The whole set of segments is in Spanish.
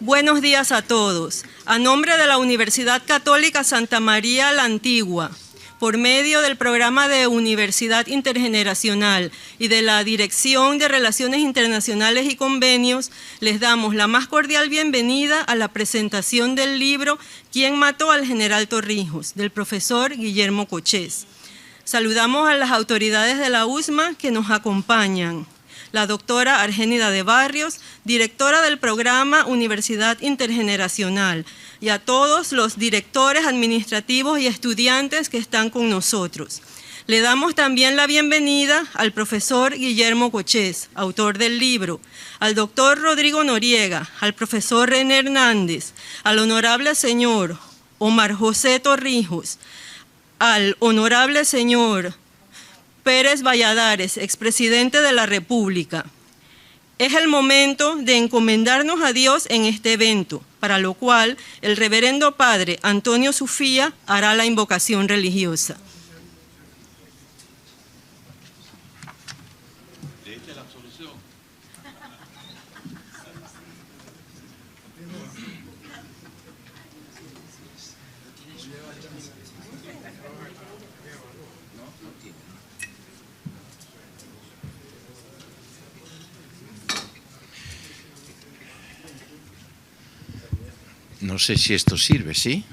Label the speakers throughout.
Speaker 1: Buenos días a todos. A nombre de la Universidad Católica Santa María la Antigua, por medio del programa de Universidad Intergeneracional y de la Dirección de Relaciones Internacionales y Convenios, les damos la más cordial bienvenida a la presentación del libro ¿Quién mató al general Torrijos?, del profesor Guillermo Cochés. Saludamos a las autoridades de la USMA que nos acompañan. La doctora Argénida de Barrios, directora del programa Universidad Intergeneracional, y a todos los directores administrativos y estudiantes que están con nosotros. Le damos también la bienvenida al profesor Guillermo Cochés, autor del libro, al doctor Rodrigo Noriega, al profesor René Hernández, al honorable señor Omar José Torrijos, al honorable señor Pérez Valladares, expresidente de la República. Es el momento de encomendarnos a Dios en este evento, para lo cual el reverendo padre Antonio Sufía hará la invocación religiosa.
Speaker 2: No sé si esto sirve, ¿sí?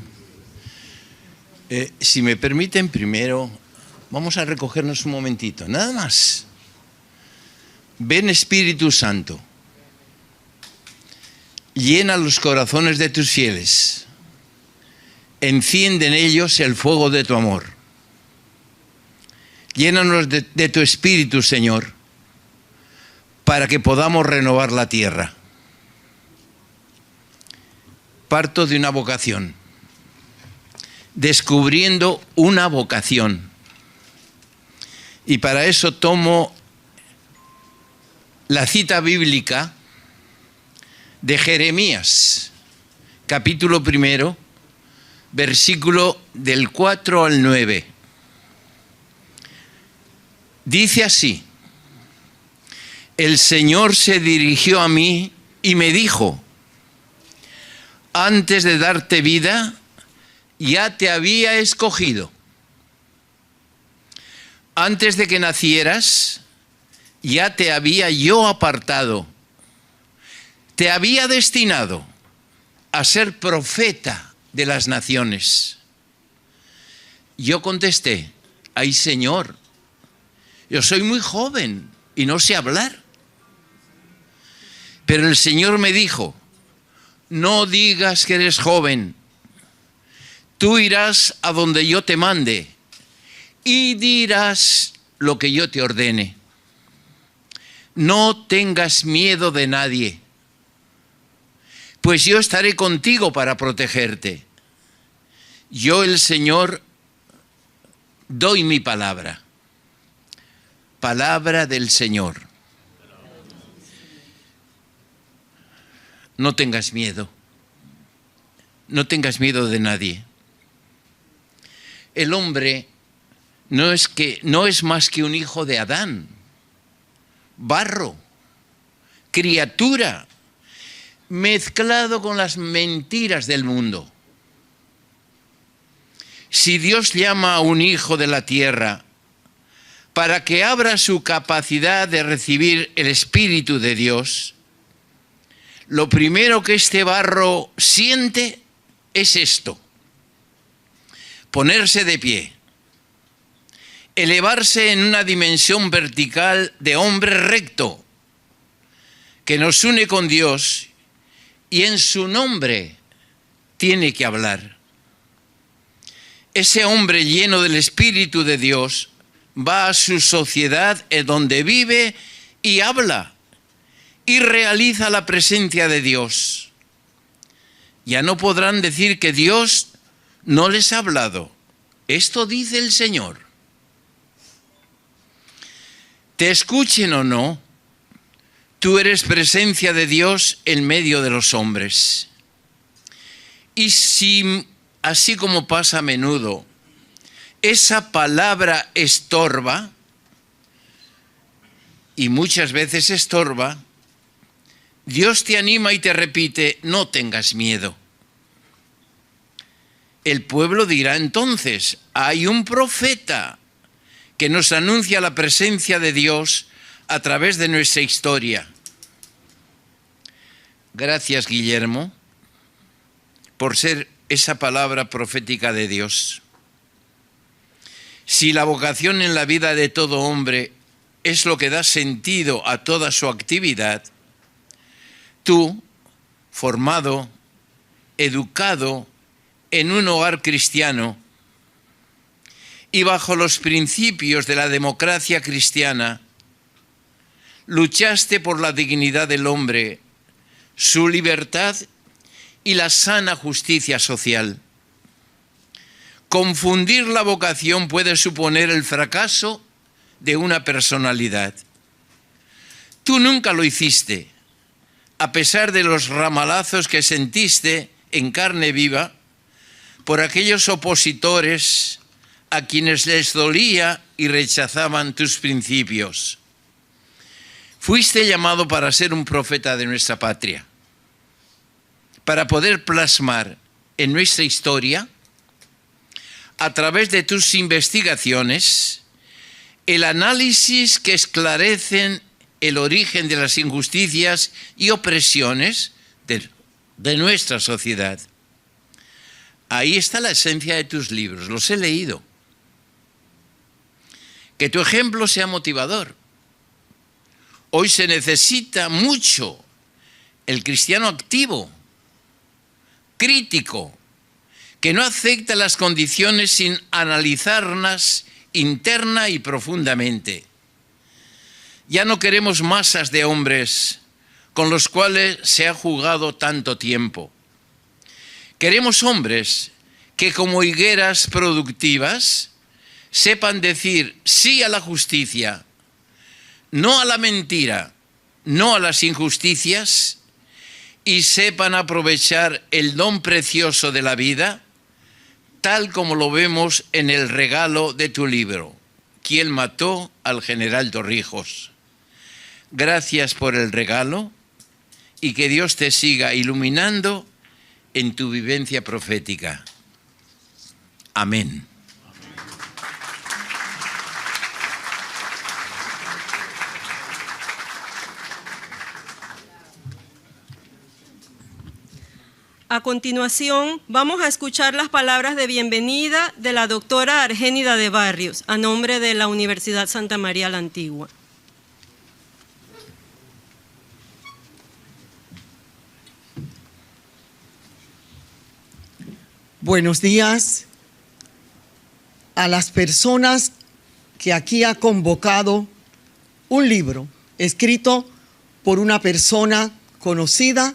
Speaker 2: Si me permiten, primero vamos a recogernos un momentito, nada más. Ven, Espíritu Santo, llena los corazones de tus fieles, enciende en ellos el fuego de tu amor. Llénanos de tu Espíritu, Señor, para que podamos renovar la tierra. Parto de una vocación, descubriendo una vocación. Y para eso tomo la cita bíblica de Jeremías, capítulo 1, versículo del 4 al 9. Dice así: el Señor se dirigió a mí y me dijo: antes de darte vida, ya te había escogido. Antes de que nacieras, ya te había yo apartado. Te había destinado a ser profeta de las naciones. Yo contesté: ay, Señor, yo soy muy joven y no sé hablar. Pero el Señor me dijo: no digas que eres joven, tú irás a donde yo te mande y dirás lo que yo te ordene. No tengas miedo de nadie, pues yo estaré contigo para protegerte. Yo, el Señor, doy mi palabra. Palabra del Señor. No tengas miedo. No tengas miedo de nadie. El hombre no es más que un hijo de Adán, barro, criatura, mezclado con las mentiras del mundo. Si Dios llama a un hijo de la tierra para que abra su capacidad de recibir el Espíritu de Dios, lo primero que este barro siente es esto: ponerse de pie, elevarse en una dimensión vertical de hombre recto que nos une con Dios y en su nombre tiene que hablar. Ese hombre lleno del Espíritu de Dios va a su sociedad en donde vive y habla y realiza la presencia de Dios. Ya no podrán decir que Dios no les ha hablado. Esto dice el Señor. Te escuchen o no, tú eres presencia de Dios en medio de los hombres. Y si, así como pasa a menudo, esa palabra estorba, y muchas veces estorba, Dios te anima y te repite, no tengas miedo. El pueblo dirá entonces, hay un profeta que nos anuncia la presencia de Dios a través de nuestra historia. Gracias, Guillermo, por ser esa palabra profética de Dios. Si la vocación en la vida de todo hombre es lo que da sentido a toda su actividad, tú, formado, educado en un hogar cristiano y bajo los principios de la democracia cristiana, luchaste por la dignidad del hombre, su libertad y la sana justicia social. Confundir la vocación puede suponer el fracaso de una personalidad. Tú nunca lo hiciste, a pesar de los ramalazos que sentiste en carne viva por aquellos opositores a quienes les dolía y rechazaban tus principios. Fuiste llamado para ser un profeta de nuestra patria, para poder plasmar en nuestra historia, a través de tus investigaciones, el análisis que esclarecen el origen de las injusticias y opresiones de nuestra sociedad. Ahí está la esencia de tus libros, los he leído. Que tu ejemplo sea motivador. Hoy se necesita mucho el cristiano activo, crítico, que no acepta las condiciones sin analizarlas interna y profundamente. Ya no queremos masas de hombres con los cuales se ha jugado tanto tiempo. Queremos hombres que como higueras productivas sepan decir sí a la justicia, no a la mentira, no a las injusticias, y sepan aprovechar el don precioso de la vida, tal como lo vemos en el regalo de tu libro, ¿Quién mató al general Torrijos? Gracias por el regalo y que Dios te siga iluminando en tu vivencia profética. Amén.
Speaker 1: A continuación, vamos a escuchar las palabras de bienvenida de la doctora Argénida de Barrios, a nombre de la Universidad Santa María la Antigua.
Speaker 3: Buenos días a las personas que aquí ha convocado un libro escrito por una persona conocida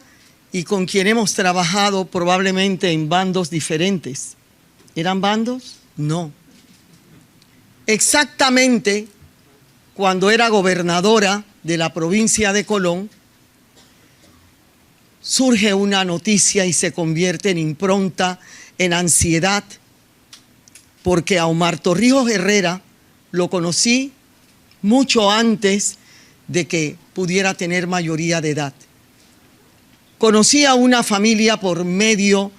Speaker 3: y con quien hemos trabajado probablemente en bandos diferentes. ¿Eran bandos? No. Exactamente cuando era gobernadora de la provincia de Colón, surge una noticia y se convierte en impronta, en ansiedad, porque a Omar Torrijos Herrera lo conocí mucho antes de que pudiera tener mayoría de edad. Conocí a una familia por medio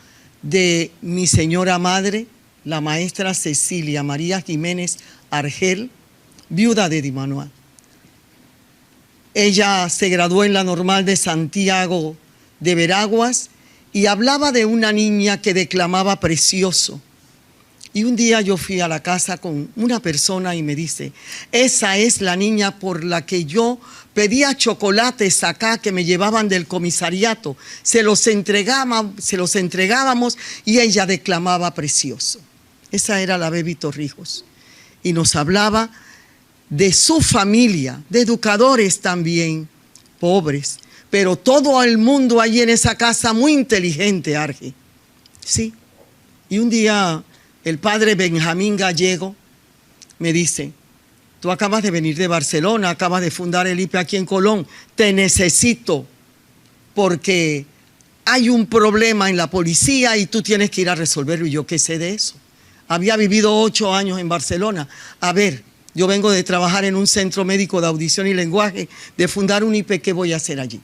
Speaker 3: de mi señora madre, la maestra Cecilia María Jiménez Argel, viuda de Di Manuel. Ella se graduó en la Normal de Santiago de Veraguas y hablaba de una niña que declamaba precioso. Y un día yo fui a la casa con una persona y me dice, esa es la niña por la que yo pedía chocolates acá que me llevaban del comisariato. Se los entregábamos y ella declamaba precioso. Esa era la Baby Torrijos. Y nos hablaba de su familia, de educadores también, pobres. Pero todo el mundo allí en esa casa muy inteligente, Arge. Sí. Y un día el padre Benjamín Gallego me dice, tú acabas de venir de Barcelona, acabas de fundar el IPE aquí en Colón, te necesito porque hay un problema en la policía y tú tienes que ir a resolverlo. Y yo, ¿qué sé de eso? Había vivido 8 años en Barcelona. A ver, yo vengo de trabajar en un centro médico de audición y lenguaje, de fundar un IPE, ¿qué voy a hacer allí?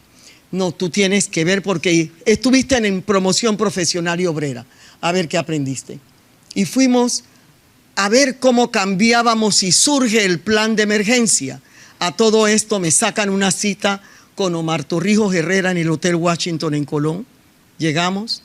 Speaker 3: No, tú tienes que ver porque estuviste en promoción profesional y obrera. A ver qué aprendiste. Y fuimos a ver cómo cambiábamos y surge el plan de emergencia. A todo esto me sacan una cita con Omar Torrijos Herrera en el Hotel Washington en Colón. Llegamos.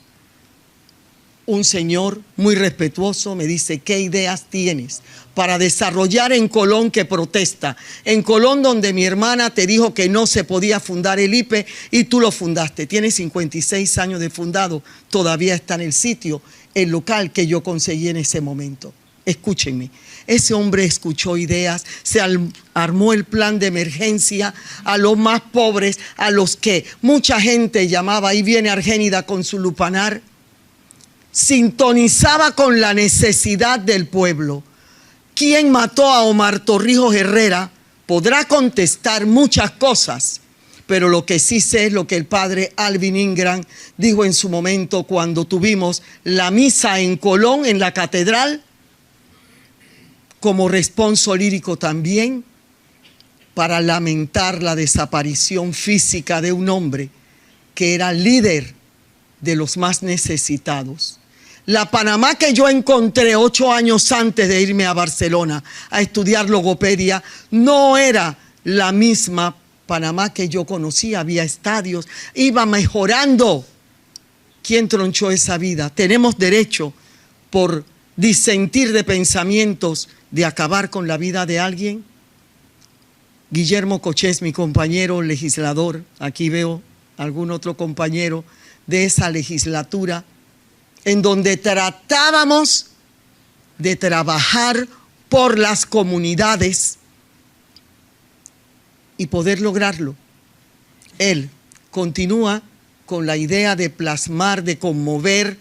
Speaker 3: Un señor muy respetuoso me dice, ¿qué ideas tienes para desarrollar en Colón que protesta? En Colón donde mi hermana te dijo que no se podía fundar el IPE y tú lo fundaste. Tiene 56 años de fundado, todavía está en el sitio, el local que yo conseguí en ese momento. Escúchenme, ese hombre escuchó ideas, se armó el plan de emergencia a los más pobres, a los que mucha gente llamaba, ahí viene Argénida con su lupanar, sintonizaba con la necesidad del pueblo. ¿Quién mató a Omar Torrijos Herrera? Podrá contestar muchas cosas, pero lo que sí sé es lo que el padre Alvin Ingram dijo en su momento cuando tuvimos la misa en Colón, en la catedral, como responso lírico también, para lamentar la desaparición física de un hombre que era líder de los más necesitados. La Panamá que yo encontré 8 años antes de irme a Barcelona a estudiar logopedia no era la misma Panamá que yo conocía. Había estadios, iba mejorando. ¿Quién tronchó esa vida? Tenemos derecho por disentir de pensamientos de acabar con la vida de alguien. Guillermo Cochés, mi compañero legislador, aquí veo algún otro compañero de esa legislatura, en donde tratábamos de trabajar por las comunidades y poder lograrlo. Él continúa con la idea de plasmar, de conmover,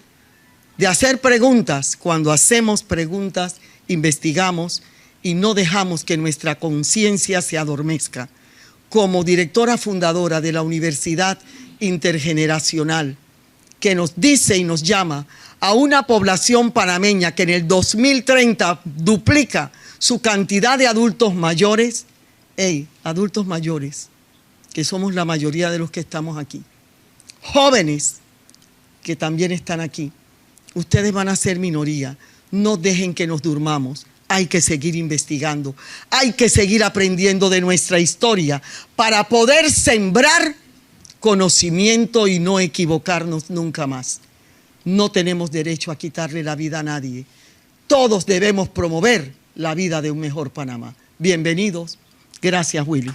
Speaker 3: de hacer preguntas. Cuando hacemos preguntas, investigamos y no dejamos que nuestra conciencia se adormezca. Como directora fundadora de la Universidad Intergeneracional, que nos dice y nos llama a una población panameña que en el 2030 duplica su cantidad de adultos mayores, adultos mayores, que somos la mayoría de los que estamos aquí, jóvenes que también están aquí, ustedes van a ser minoría, no dejen que nos durmamos. Hay que seguir investigando, hay que seguir aprendiendo de nuestra historia para poder sembrar conocimiento y no equivocarnos nunca más. No tenemos derecho a quitarle la vida a nadie. Todos debemos promover la vida de un mejor Panamá. Bienvenidos. Gracias, Willy.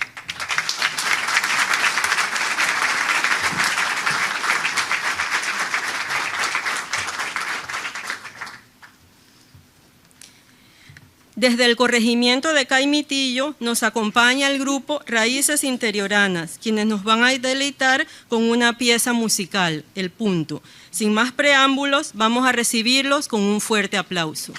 Speaker 1: Desde el corregimiento de Caimitillo nos acompaña el grupo Raíces Interioranas, quienes nos van a deleitar con una pieza musical, El Punto. Sin más preámbulos, vamos a recibirlos con un fuerte aplauso.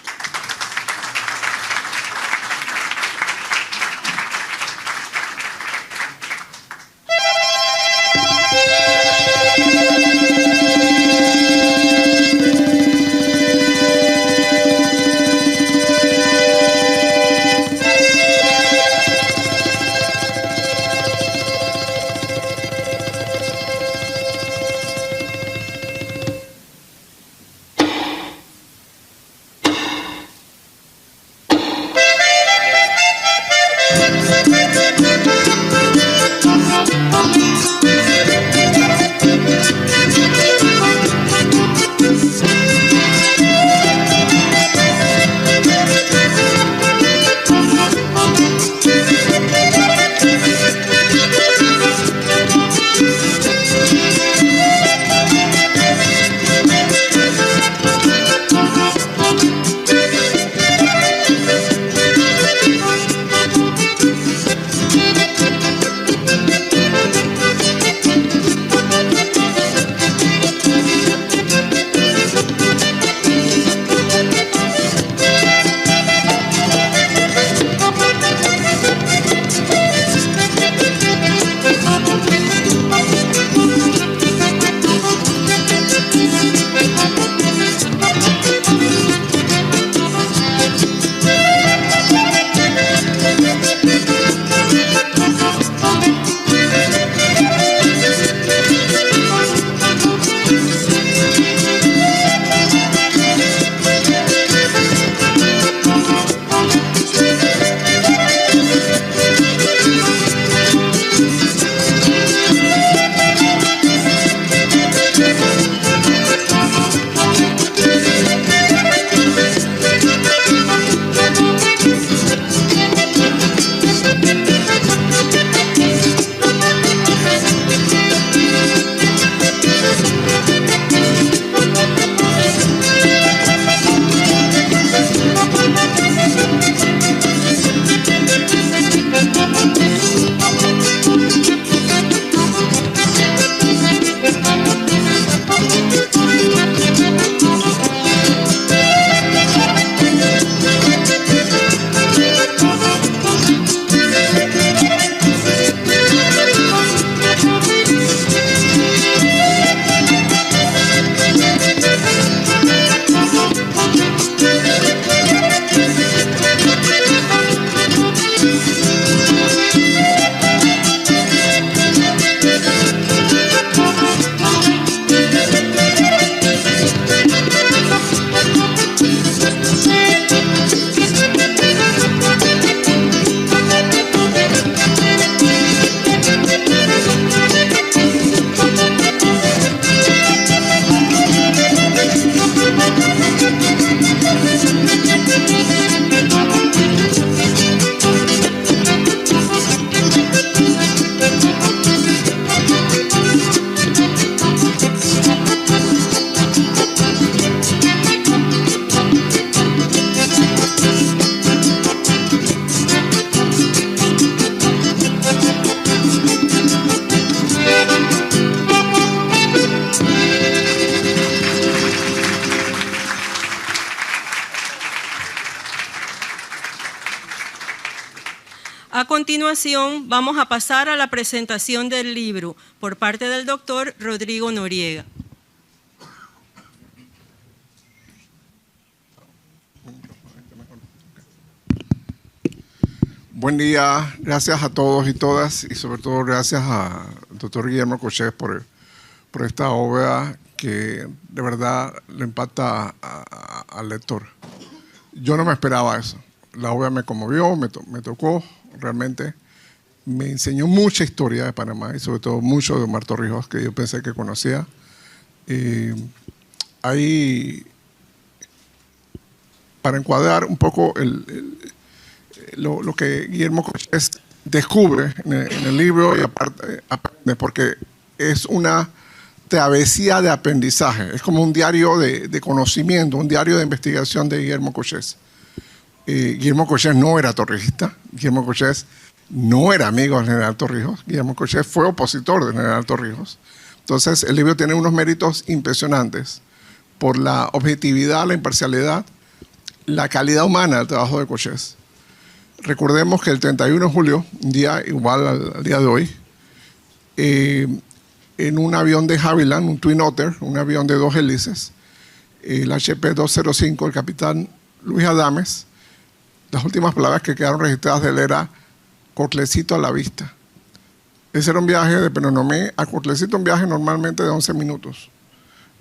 Speaker 1: A continuación, vamos a pasar a la presentación del libro por parte del doctor Rodrigo Noriega.
Speaker 4: Buen día, gracias a todos y todas, y sobre todo gracias al doctor Guillermo Cochés por esta obra que de verdad le impacta al lector. Yo no me esperaba eso. La obra me conmovió, me tocó, realmente me enseñó mucha historia de Panamá y sobre todo mucho de Omar Torrijos, que yo pensé que conocía. Ahí, para encuadrar un poco lo que Guillermo Cochés descubre en el libro, y aparte, porque es una travesía de aprendizaje, es como un diario de conocimiento, un diario de investigación de Guillermo Cochés. Guillermo Cochés no era torrijista, Guillermo Cochés no era amigo del general Torrijos, Guillermo Cochés fue opositor del general Torrijos. Entonces el libro tiene unos méritos impresionantes por la objetividad, la imparcialidad, la calidad humana del trabajo de Cochés. Recordemos que el 31 de julio, un día igual al día de hoy, en un avión de Havilland, un Twin Otter, un avión de 2 hélices, el HP-205, el capitán Luis Adames, las últimas palabras que quedaron registradas de él era Cotlecito a la vista. Ese era un viaje de Penonomé a Cotlecito, un viaje normalmente de 11 minutos.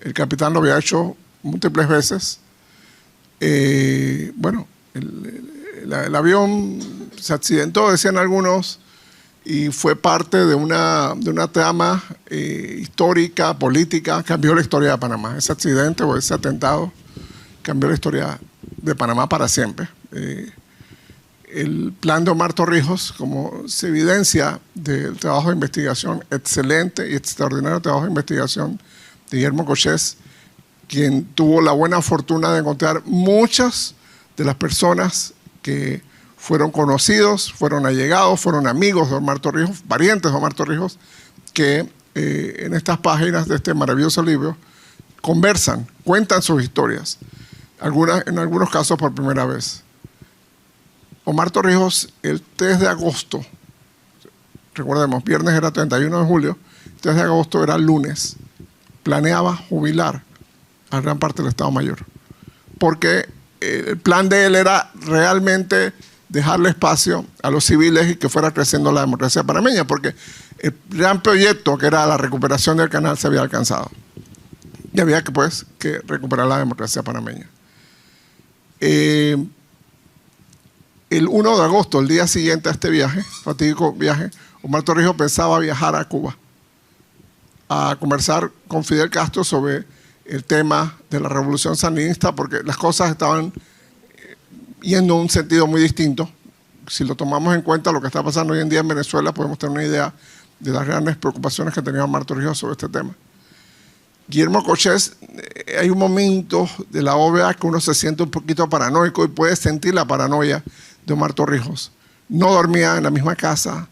Speaker 4: El capitán lo había hecho múltiples veces. Bueno, el avión se accidentó, decían algunos, y fue parte de una trama histórica, política, cambió la historia de Panamá. Ese accidente o ese atentado cambió la historia de Panamá para siempre. El plan de Omar Torrijos, como se evidencia del trabajo de investigación, excelente y extraordinario trabajo de investigación de Guillermo Cochés, quien tuvo la buena fortuna de encontrar muchas de las personas que fueron conocidos, fueron allegados, fueron amigos de Omar Torrijos, parientes de Omar Torrijos, que en estas páginas de este maravilloso libro conversan, cuentan sus historias, en algunos casos por primera vez. Omar Torrijos, el 3 de agosto, recordemos, viernes era 31 de julio, 3 de agosto era lunes, planeaba jubilar a gran parte del Estado Mayor, porque el plan de él era realmente dejarle espacio a los civiles y que fuera creciendo la democracia panameña, porque el gran proyecto que era la recuperación del canal se había alcanzado. Y había que recuperar la democracia panameña. El 1 de agosto, el día siguiente a este viaje, fatídico viaje, Omar Torrijos pensaba viajar a Cuba a conversar con Fidel Castro sobre el tema de la revolución sandinista, porque las cosas estaban yendo en un sentido muy distinto. Si lo tomamos en cuenta lo que está pasando hoy en día en Venezuela, podemos tener una idea de las grandes preocupaciones que tenía Omar Torrijos sobre este tema. Guillermo Cochés, hay un momento de la obra que uno se siente un poquito paranoico y puede sentir la paranoia de Omar Torrijos. No dormía en la misma casa,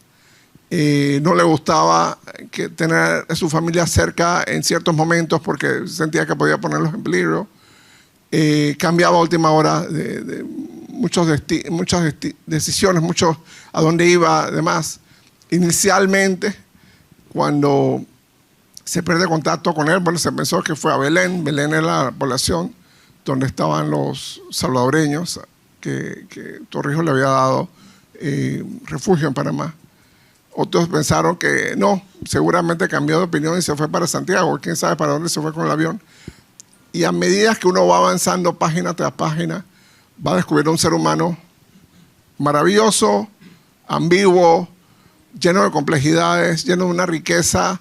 Speaker 4: no le gustaba tener a su familia cerca en ciertos momentos porque sentía que podía ponerlos en peligro. Cambiaba a última hora de muchas decisiones, a dónde iba, además. Inicialmente, cuando se pierde contacto con él, bueno, se pensó que fue a Belén. Belén era la población donde estaban los salvadoreños que Torrijos le había dado refugio en Panamá. Otros pensaron que no, seguramente cambió de opinión y se fue para Santiago. Quién sabe para dónde se fue con el avión. Y a medida que uno va avanzando página tras página, va a descubrir un ser humano maravilloso, ambiguo, lleno de complejidades, lleno de una riqueza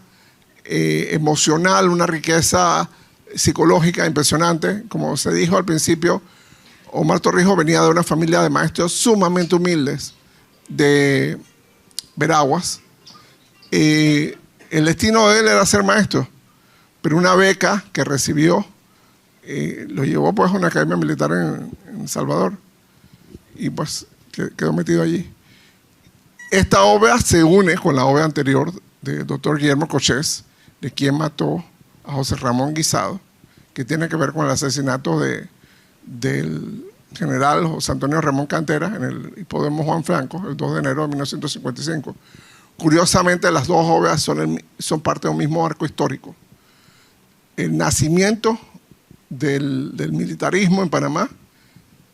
Speaker 4: emocional, una riqueza psicológica impresionante. Como se dijo al principio, Omar Torrijos venía de una familia de maestros sumamente humildes de Veraguas. El destino de él era ser maestro, pero una beca que recibió lo llevó pues a una academia militar en Salvador y pues quedó metido allí. Esta obra se une con la obra anterior del doctor Guillermo Cochés, de quien mató a José Ramón Guisado, que tiene que ver con el asesinato del general José Antonio Ramón Cantera en el hipódromo Juan Franco, el 2 de enero de 1955. Curiosamente, las dos obras son parte de un mismo arco histórico. El nacimiento del militarismo en Panamá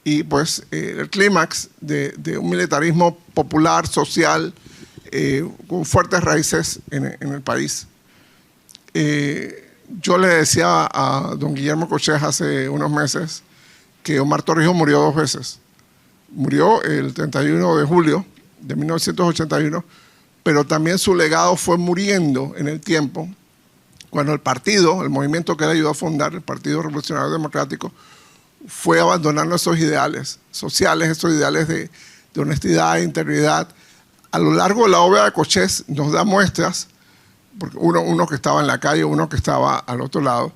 Speaker 4: y pues el clímax de un militarismo popular, social, con fuertes raíces en el país. Yo le decía a don Guillermo Cochés hace unos meses que Omar Torrijos murió 2 veces. Murió el 31 de julio de 1981, pero también su legado fue muriendo en el tiempo, cuando el partido, el movimiento que él ayudó a fundar, el Partido Revolucionario Democrático, fue abandonando esos ideales sociales, esos ideales de honestidad e integridad. A lo largo de la obra de Cochés nos da muestras, porque uno que estaba en la calle, uno que estaba al otro lado,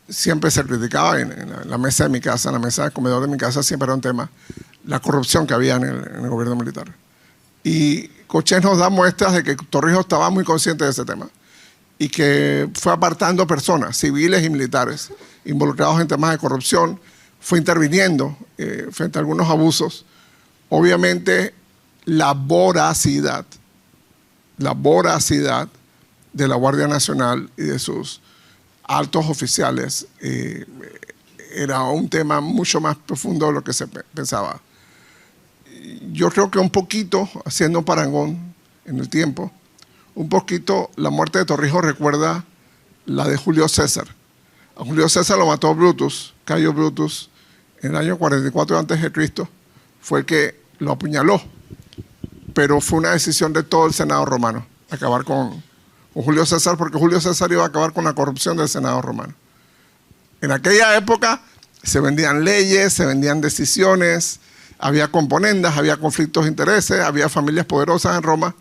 Speaker 4: siempre se criticaba en la mesa de mi casa, en la mesa de comedor de mi casa, siempre era un tema, la corrupción que había en el gobierno militar. Y Cochés nos da muestras de que Torrijos estaba muy consciente de ese tema y que fue apartando personas, civiles y militares, involucrados en temas de corrupción, fue interviniendo frente a algunos abusos. Obviamente, la voracidad de la Guardia Nacional y de sus altos oficiales era un tema mucho más profundo de lo que se pensaba. Yo creo que un poquito, haciendo un parangón en el tiempo, un poquito la muerte de Torrijos recuerda la de Julio César. A Julio César lo mató Brutus, Cayo Brutus, en el año 44 a.C., fue el que lo apuñaló, pero fue una decisión de todo el Senado romano, acabar con Julio César, porque Julio César iba a acabar con la corrupción del Senado romano. En aquella época se vendían leyes, se vendían decisiones, había componendas, había conflictos de intereses, había familias poderosas en Roma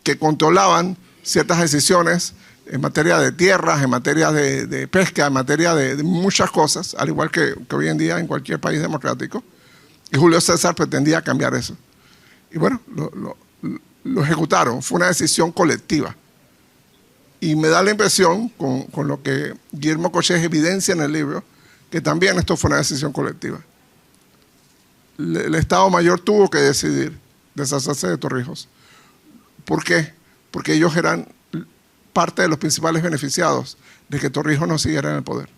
Speaker 4: que controlaban ciertas decisiones en materia de tierras, en materia de pesca, en materia de muchas cosas, al igual que hoy en día en cualquier país democrático. Y Julio César pretendía cambiar eso. Y bueno, lo ejecutaron, fue una decisión colectiva. Y me da la impresión, con lo que Guillermo Cochés evidencia en el libro, que también esto fue una decisión colectiva. El Estado Mayor tuvo que decidir deshacerse de Torrijos. ¿Por qué? Porque ellos eran parte de los principales beneficiados de que Torrijos no siguiera en el poder.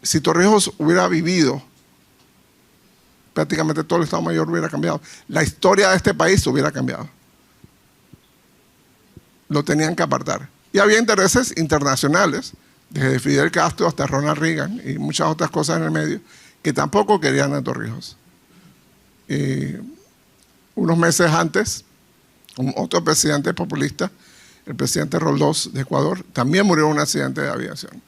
Speaker 4: Si Torrijos hubiera vivido, prácticamente todo el Estado Mayor hubiera cambiado. La historia de este país hubiera cambiado. Lo tenían que apartar. Y había intereses internacionales, desde Fidel Castro hasta Ronald Reagan y muchas otras cosas en el medio, que tampoco querían a Torrijos. Unos meses antes, otro presidente populista, el presidente Roldós de Ecuador, también murió en un accidente de aviación.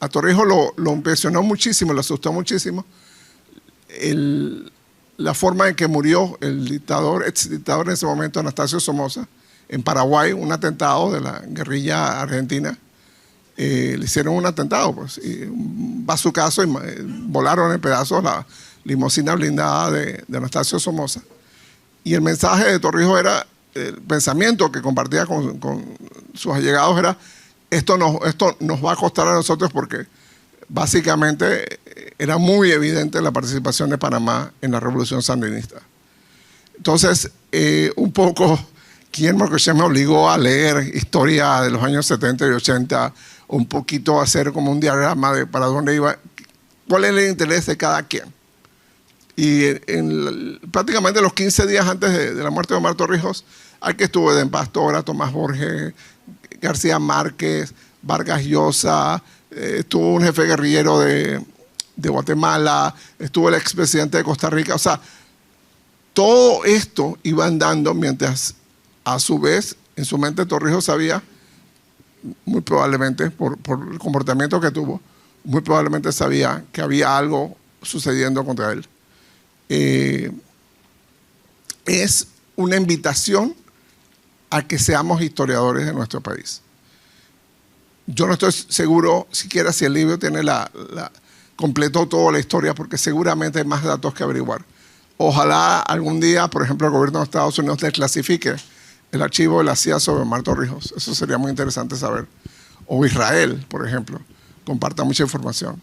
Speaker 4: A Torrijos lo impresionó muchísimo, lo asustó muchísimo la forma en que murió el ex dictador en ese momento, Anastasio Somoza, en Paraguay, un atentado de la guerrilla argentina. Le hicieron un atentado, pues, y un bazucazo y volaron en pedazos la limusina blindada de Anastasio Somoza. Y el mensaje de Torrijos era, el pensamiento que compartía con sus allegados era, esto nos va a costar a nosotros, porque básicamente era muy evidente la participación de Panamá en la revolución sandinista. Entonces, un poco, Guillermo Cochés me obligó a leer historia de los años 70 y 80, un poquito a hacer como un diagrama de para dónde iba, cuál es el interés de cada quien. Y prácticamente los 15 días antes de la muerte de Omar Torrijos, aquí estuvo Edén Pastora, Tomás Borges, García Márquez, Vargas Llosa, estuvo un jefe guerrillero de Guatemala, estuvo el expresidente de Costa Rica. O sea, todo esto iba andando mientras, a su vez, en su mente Torrijos sabía, muy probablemente, por el comportamiento que tuvo, muy probablemente sabía que había algo sucediendo contra él. Es una invitación a que seamos historiadores de nuestro país. Yo no estoy seguro siquiera si el libro tiene completó toda la historia, porque seguramente hay más datos que averiguar. Ojalá algún día, por ejemplo, el gobierno de Estados Unidos desclasifique el archivo de la CIA sobre Omar Torrijos. Eso sería muy interesante saber. O Israel, por ejemplo, comparta mucha información.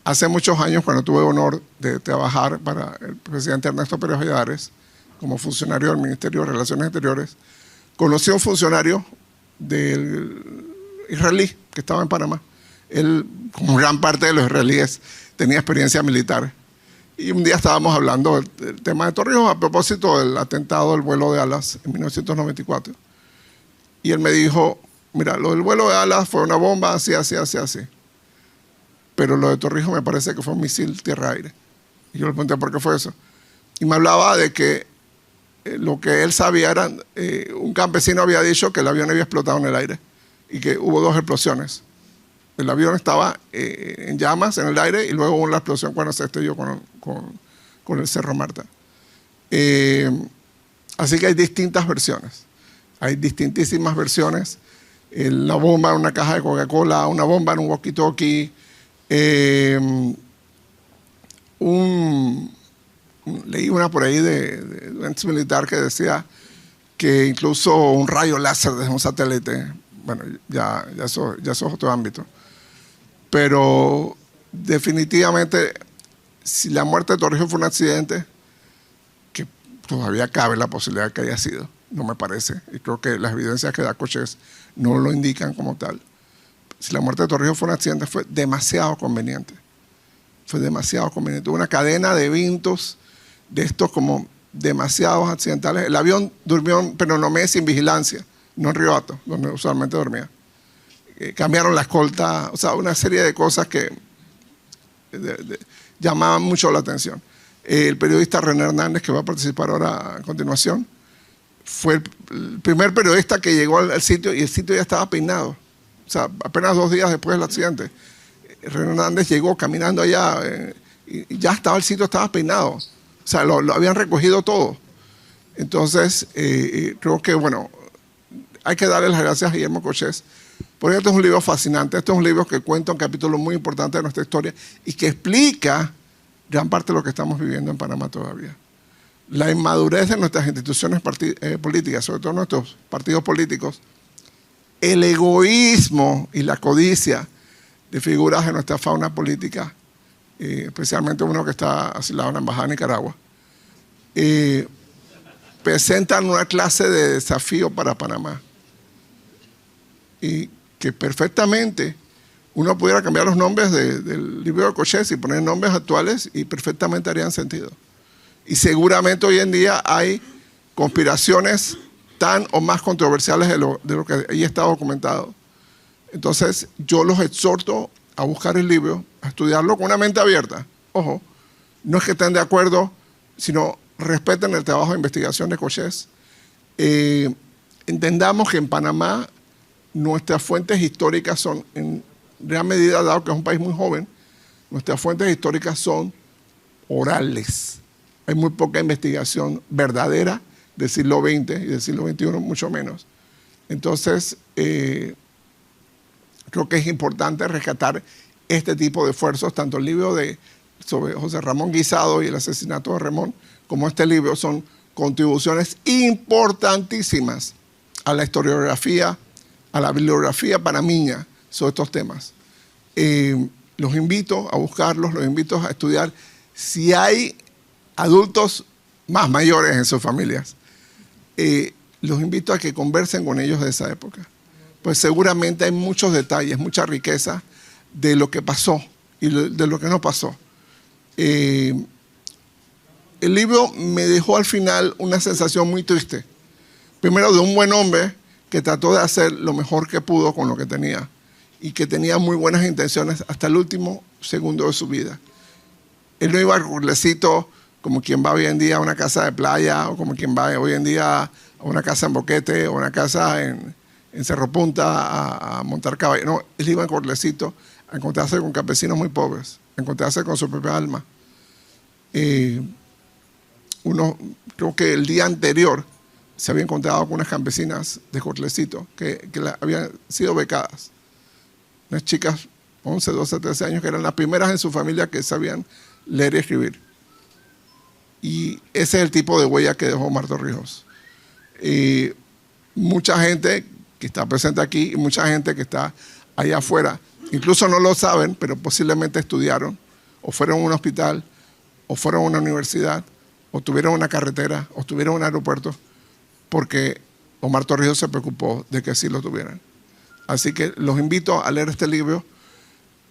Speaker 4: Hace muchos años, cuando tuve el honor de trabajar para el presidente Ernesto Pérez Valladares, como funcionario del Ministerio de Relaciones Exteriores, conocí a un funcionario del israelí que estaba en Panamá. Él, como gran parte de los israelíes, tenía experiencia militar. Y un día estábamos hablando del tema de Torrijos a propósito del atentado del vuelo de alas en 1994. Y él me dijo, mira, lo del vuelo de alas fue una bomba, así. Pero lo de Torrijos me parece que fue un misil tierra-aire. Y yo le pregunté por qué fue eso. Y me hablaba de que lo que él sabía era, un campesino había dicho que el avión había explotado en el aire y que hubo 2 explosiones. El avión estaba en llamas en el aire y luego hubo una explosión cuando se estrelló con el Cerro Marta. Así que hay distintas versiones. Hay distintísimas versiones. La bomba en una caja de Coca-Cola, una bomba en un walkie-talkie. Leí una por ahí de un ex militar que decía que incluso un rayo láser desde un satélite, bueno, ya eso es otro ámbito. Pero definitivamente, si la muerte de Torrijos fue un accidente, que todavía cabe la posibilidad de que haya sido, no me parece, y creo que las evidencias que da Cochés no lo indican como tal. Si la muerte de Torrijos fue un accidente, fue demasiado conveniente. Fue demasiado conveniente. Hubo una cadena de eventos de estos como demasiados accidentales. El avión durmió en Penonomé sin vigilancia, no en Río Hato, donde usualmente dormía. Cambiaron la escolta, o sea, una serie de cosas que llamaban mucho la atención. El periodista René Hernández, que va a participar ahora a continuación, fue el primer periodista que llegó al sitio y el sitio ya estaba peinado. O sea, apenas 2 días después del accidente. René Hernández llegó caminando allá y ya estaba el sitio, estaba peinado. O sea, lo habían recogido todo. Entonces, creo que, bueno, hay que darle las gracias a Guillermo Cochés, porque este es un libro fascinante. Este es un libro que cuenta un capítulo muy importante de nuestra historia y que explica gran parte de lo que estamos viviendo en Panamá todavía. La inmadurez de nuestras instituciones políticas, sobre todo nuestros partidos políticos, el egoísmo y la codicia de figuras de nuestra fauna política, especialmente uno que está asilado en la Embajada de Nicaragua, presentan una clase de desafío para Panamá. Y que perfectamente uno pudiera cambiar los nombres del libro de Cochés y poner nombres actuales y perfectamente harían sentido. Y seguramente hoy en día hay conspiraciones tan o más controversiales de lo que ahí está documentado. Entonces, yo los exhorto a buscar el libro, a estudiarlo con una mente abierta. Ojo, no es que estén de acuerdo, sino respeten el trabajo de investigación de Cochés. Entendamos que en Panamá nuestras fuentes históricas son, en gran medida, dado que es un país muy joven, nuestras fuentes históricas son orales. Hay muy poca investigación verdadera del siglo XX y del siglo XXI, mucho menos. Entonces, creo que es importante rescatar este tipo de esfuerzos. Tanto el libro sobre José Ramón Guisado y el asesinato de Remón, como este libro, son contribuciones importantísimas a la historiografía, a la bibliografía panameña sobre estos temas. Los invito a buscarlos, los invito a estudiar. Si hay adultos más mayores en sus familias, los invito a que conversen con ellos de esa época. Pues seguramente hay muchos detalles, mucha riqueza de lo que pasó y de lo que no pasó. El libro me dejó al final una sensación muy triste. Primero, de un buen hombre que trató de hacer lo mejor que pudo con lo que tenía y que tenía muy buenas intenciones hasta el último segundo de su vida. Él no iba al curlecito como quien va hoy en día a una casa de playa o como quien va hoy en día a una casa en Boquete o una casa en Cerro Punta a montar caballo. No, él iba en Corlecito a encontrarse con campesinos muy pobres, a encontrarse con su propia alma. Creo que el día anterior se había encontrado con unas campesinas de Corlecito que habían sido becadas. Unas chicas, 11, 12, 13 años, que eran las primeras en su familia que sabían leer y escribir. Y ese es el tipo de huella que dejó Omar Torrijos. Mucha gente que está presente aquí y mucha gente que está allá afuera, incluso no lo saben, pero posiblemente estudiaron o fueron a un hospital, o fueron a una universidad, o tuvieron una carretera, o tuvieron un aeropuerto, porque Omar Torrijos se preocupó de que así lo tuvieran. Así que los invito a leer este libro.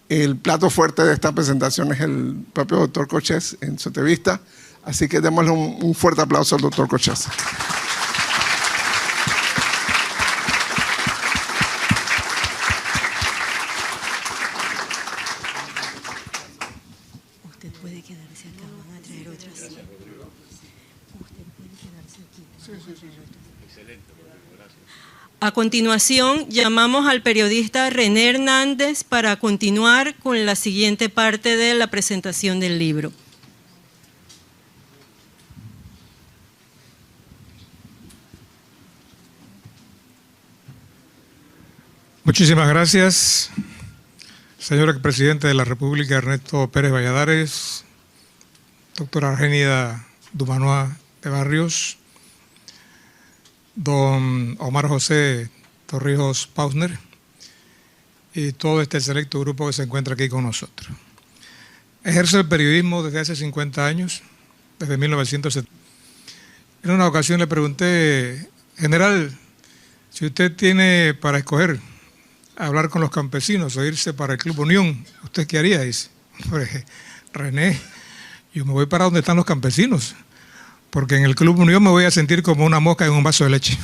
Speaker 4: El plato fuerte de esta presentación es el propio doctor Cochés en su entrevista. Así que démosle un fuerte aplauso al doctor Cochés.
Speaker 1: Usted puede quedarse acá, van a traer otras. Usted puede quedarse aquí. Excelente, gracias. A continuación, llamamos al periodista René Hernández para continuar con la siguiente parte de la presentación del libro.
Speaker 5: Muchísimas gracias, señor presidente de la República, Ernesto Pérez Valladares, doctora Argénida Dumanoir de Barrios, don Omar José Torrijos Pausner y todo este selecto grupo que se encuentra aquí con nosotros. Ejerzo el periodismo desde hace 50 años, desde 1970. En una ocasión le pregunté, general, si usted tiene para escoger hablar con los campesinos o irse para el Club Unión, ¿usted qué haría? Dice, René, yo me voy para donde están los campesinos, porque en el Club Unión me voy a sentir como una mosca en un vaso de leche.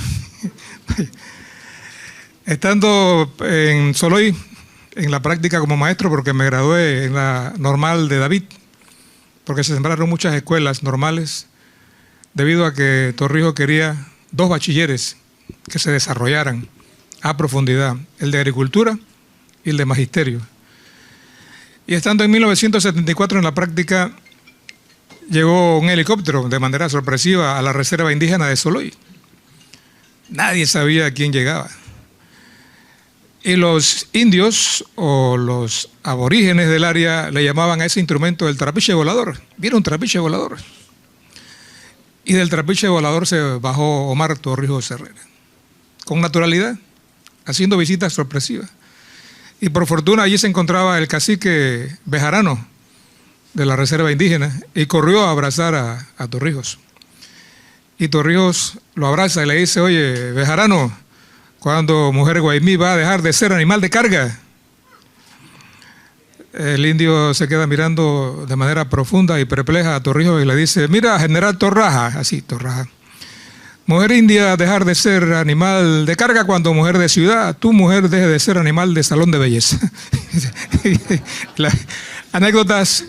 Speaker 5: Estando en Soloy, en la práctica como maestro, porque me gradué en la normal de David, porque se sembraron muchas escuelas normales, debido a que Torrijos quería 2 bachilleres que se desarrollaran a profundidad, el de agricultura y el de magisterio. Y estando en 1974 en la práctica, llegó un helicóptero de manera sorpresiva a la reserva indígena de Soloy. Nadie sabía a quién llegaba. Y los indios o los aborígenes del área le llamaban a ese instrumento el trapiche volador. ¿Vieron un trapiche volador? Y del trapiche volador se bajó Omar Torrijos Herrera, con naturalidad, haciendo visitas sorpresivas. Y por fortuna allí se encontraba el cacique Bejarano de la reserva indígena y corrió a abrazar a Torrijos. Y Torrijos lo abraza y le dice, oye, Bejarano, ¿cuándo Mujer Guaymí va a dejar de ser animal de carga? El indio se queda mirando de manera profunda y perpleja a Torrijos y le dice, mira, general Torraja, así, Torraja, mujer india dejar de ser animal de carga cuando mujer de ciudad, tu mujer deje de ser animal de salón de belleza. Las anécdotas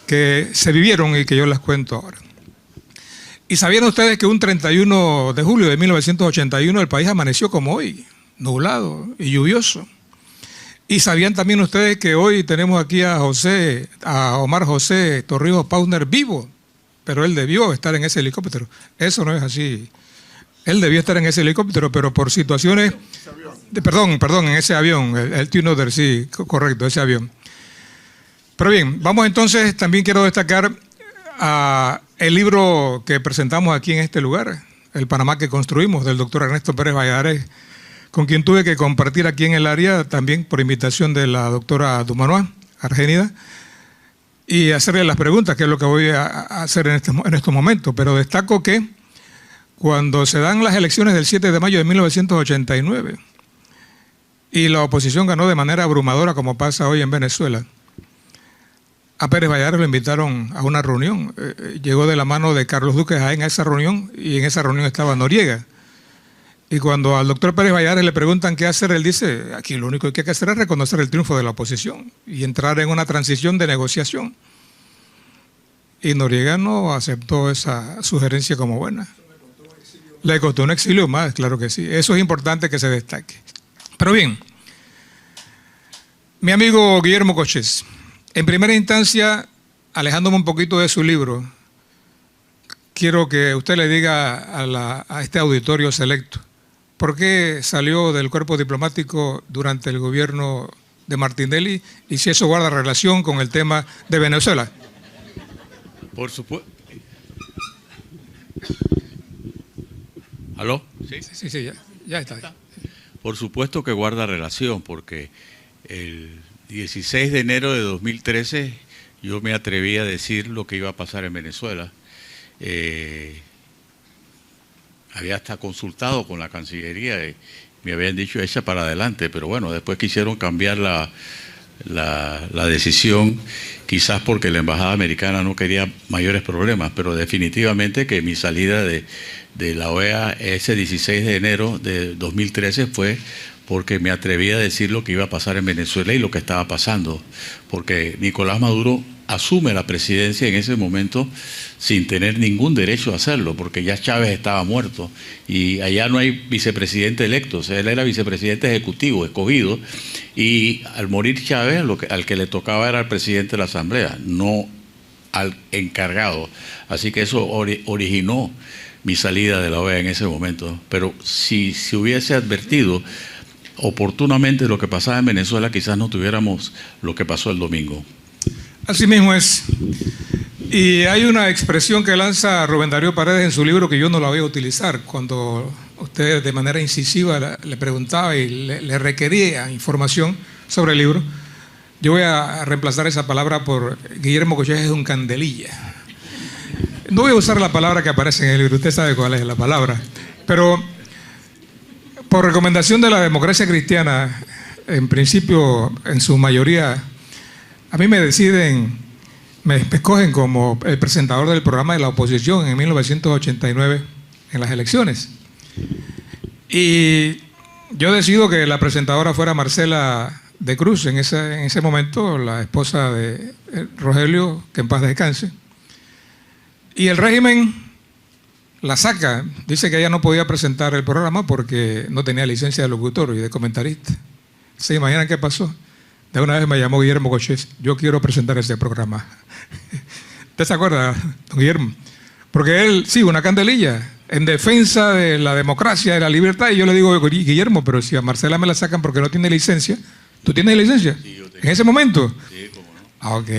Speaker 5: que se vivieron y que yo las cuento ahora. Y sabían ustedes que un 31 de julio de 1981 el país amaneció como hoy, nublado y lluvioso. Y sabían también ustedes que hoy tenemos aquí a Omar José Torrijos Pausner vivo, pero él debió estar en ese helicóptero. Eso no es así. Él debió estar en ese helicóptero, pero por situaciones... Perdón, en ese avión, el Twin Otter, sí, correcto, ese avión. Pero bien, vamos entonces, también quiero destacar el libro que presentamos aquí en este lugar, El Panamá que construimos, del doctor Ernesto Pérez Valladares, con quien tuve que compartir aquí en el área, también por invitación de la doctora Dumanoir, Argénida, y hacerle las preguntas, que es lo que voy a hacer en estos momentos. Pero destaco que cuando se dan las elecciones del 7 de mayo de 1989 y la oposición ganó de manera abrumadora, como pasa hoy en Venezuela, a Pérez Valladares lo invitaron a una reunión. Llegó de la mano de Carlos Duque Jaén a esa reunión, y en esa reunión estaba Noriega. Y cuando al doctor Pérez Valladares le preguntan qué hacer, él dice, aquí lo único que hay que hacer es reconocer el triunfo de la oposición y entrar en una transición de negociación. Y Noriega no aceptó esa sugerencia como buena. Le costó un exilio más, claro que sí. Eso es importante que se destaque. Pero bien, mi amigo Guillermo Cochés, en primera instancia, alejándome un poquito de su libro, quiero que usted le diga a este auditorio selecto, ¿por qué salió del cuerpo diplomático durante el gobierno de Martinelli y si eso guarda relación con el tema de Venezuela?
Speaker 6: Por supuesto. ¿Aló?
Speaker 5: Sí, ya está.
Speaker 6: Por supuesto que guarda relación, porque el 16 de enero de 2013 yo me atreví a decir lo que iba a pasar en Venezuela. Había hasta consultado con la Cancillería y me habían dicho echa para adelante, pero bueno, después quisieron cambiar la decisión, quizás porque la embajada americana no quería mayores problemas, pero definitivamente que mi salida de la OEA ese 16 de enero de 2013 fue porque me atreví a decir lo que iba a pasar en Venezuela y lo que estaba pasando, porque Nicolás Maduro asume la presidencia en ese momento sin tener ningún derecho a hacerlo, porque ya Chávez estaba muerto y allá no hay vicepresidente electo, o sea, él era vicepresidente ejecutivo, escogido, y al morir Chávez, al que le tocaba era al presidente de la Asamblea, no al encargado. Así que eso originó mi salida de la OEA en ese momento. Pero si se hubiese advertido oportunamente lo que pasaba en Venezuela, quizás no tuviéramos lo que pasó el domingo.
Speaker 5: Así mismo es. Y hay una expresión que lanza Rubén Darío Paredes en su libro que yo no la voy a utilizar. Cuando usted de manera incisiva le preguntaba y le requería información sobre el libro, yo voy a reemplazar esa palabra por Guillermo Cochés es un candelilla. No voy a usar la palabra que aparece en el libro, usted sabe cuál es la palabra. Pero por recomendación de la democracia cristiana, en principio, en su mayoría, a mí me escogen como el presentador del programa de la oposición en 1989 en las elecciones. Y yo decido que la presentadora fuera Marcela de Cruz, en ese momento la esposa de Rogelio, que en paz descanse. Y el régimen la saca, dice que ella no podía presentar el programa porque no tenía licencia de locutor y de comentarista. ¿Se imaginan qué pasó? De una vez me llamó Guillermo Cochés, yo quiero presentar este programa. ¿Usted se acuerda, don Guillermo? Porque él, sí, una candelilla, en defensa de la democracia, de la libertad, y yo le digo, Guillermo, pero si a Marcela me la sacan porque no tiene licencia, ¿tú tienes licencia?
Speaker 6: Sí, yo tengo.
Speaker 5: ¿En ese momento?
Speaker 6: Sí, cómo no.
Speaker 5: Ah, ok.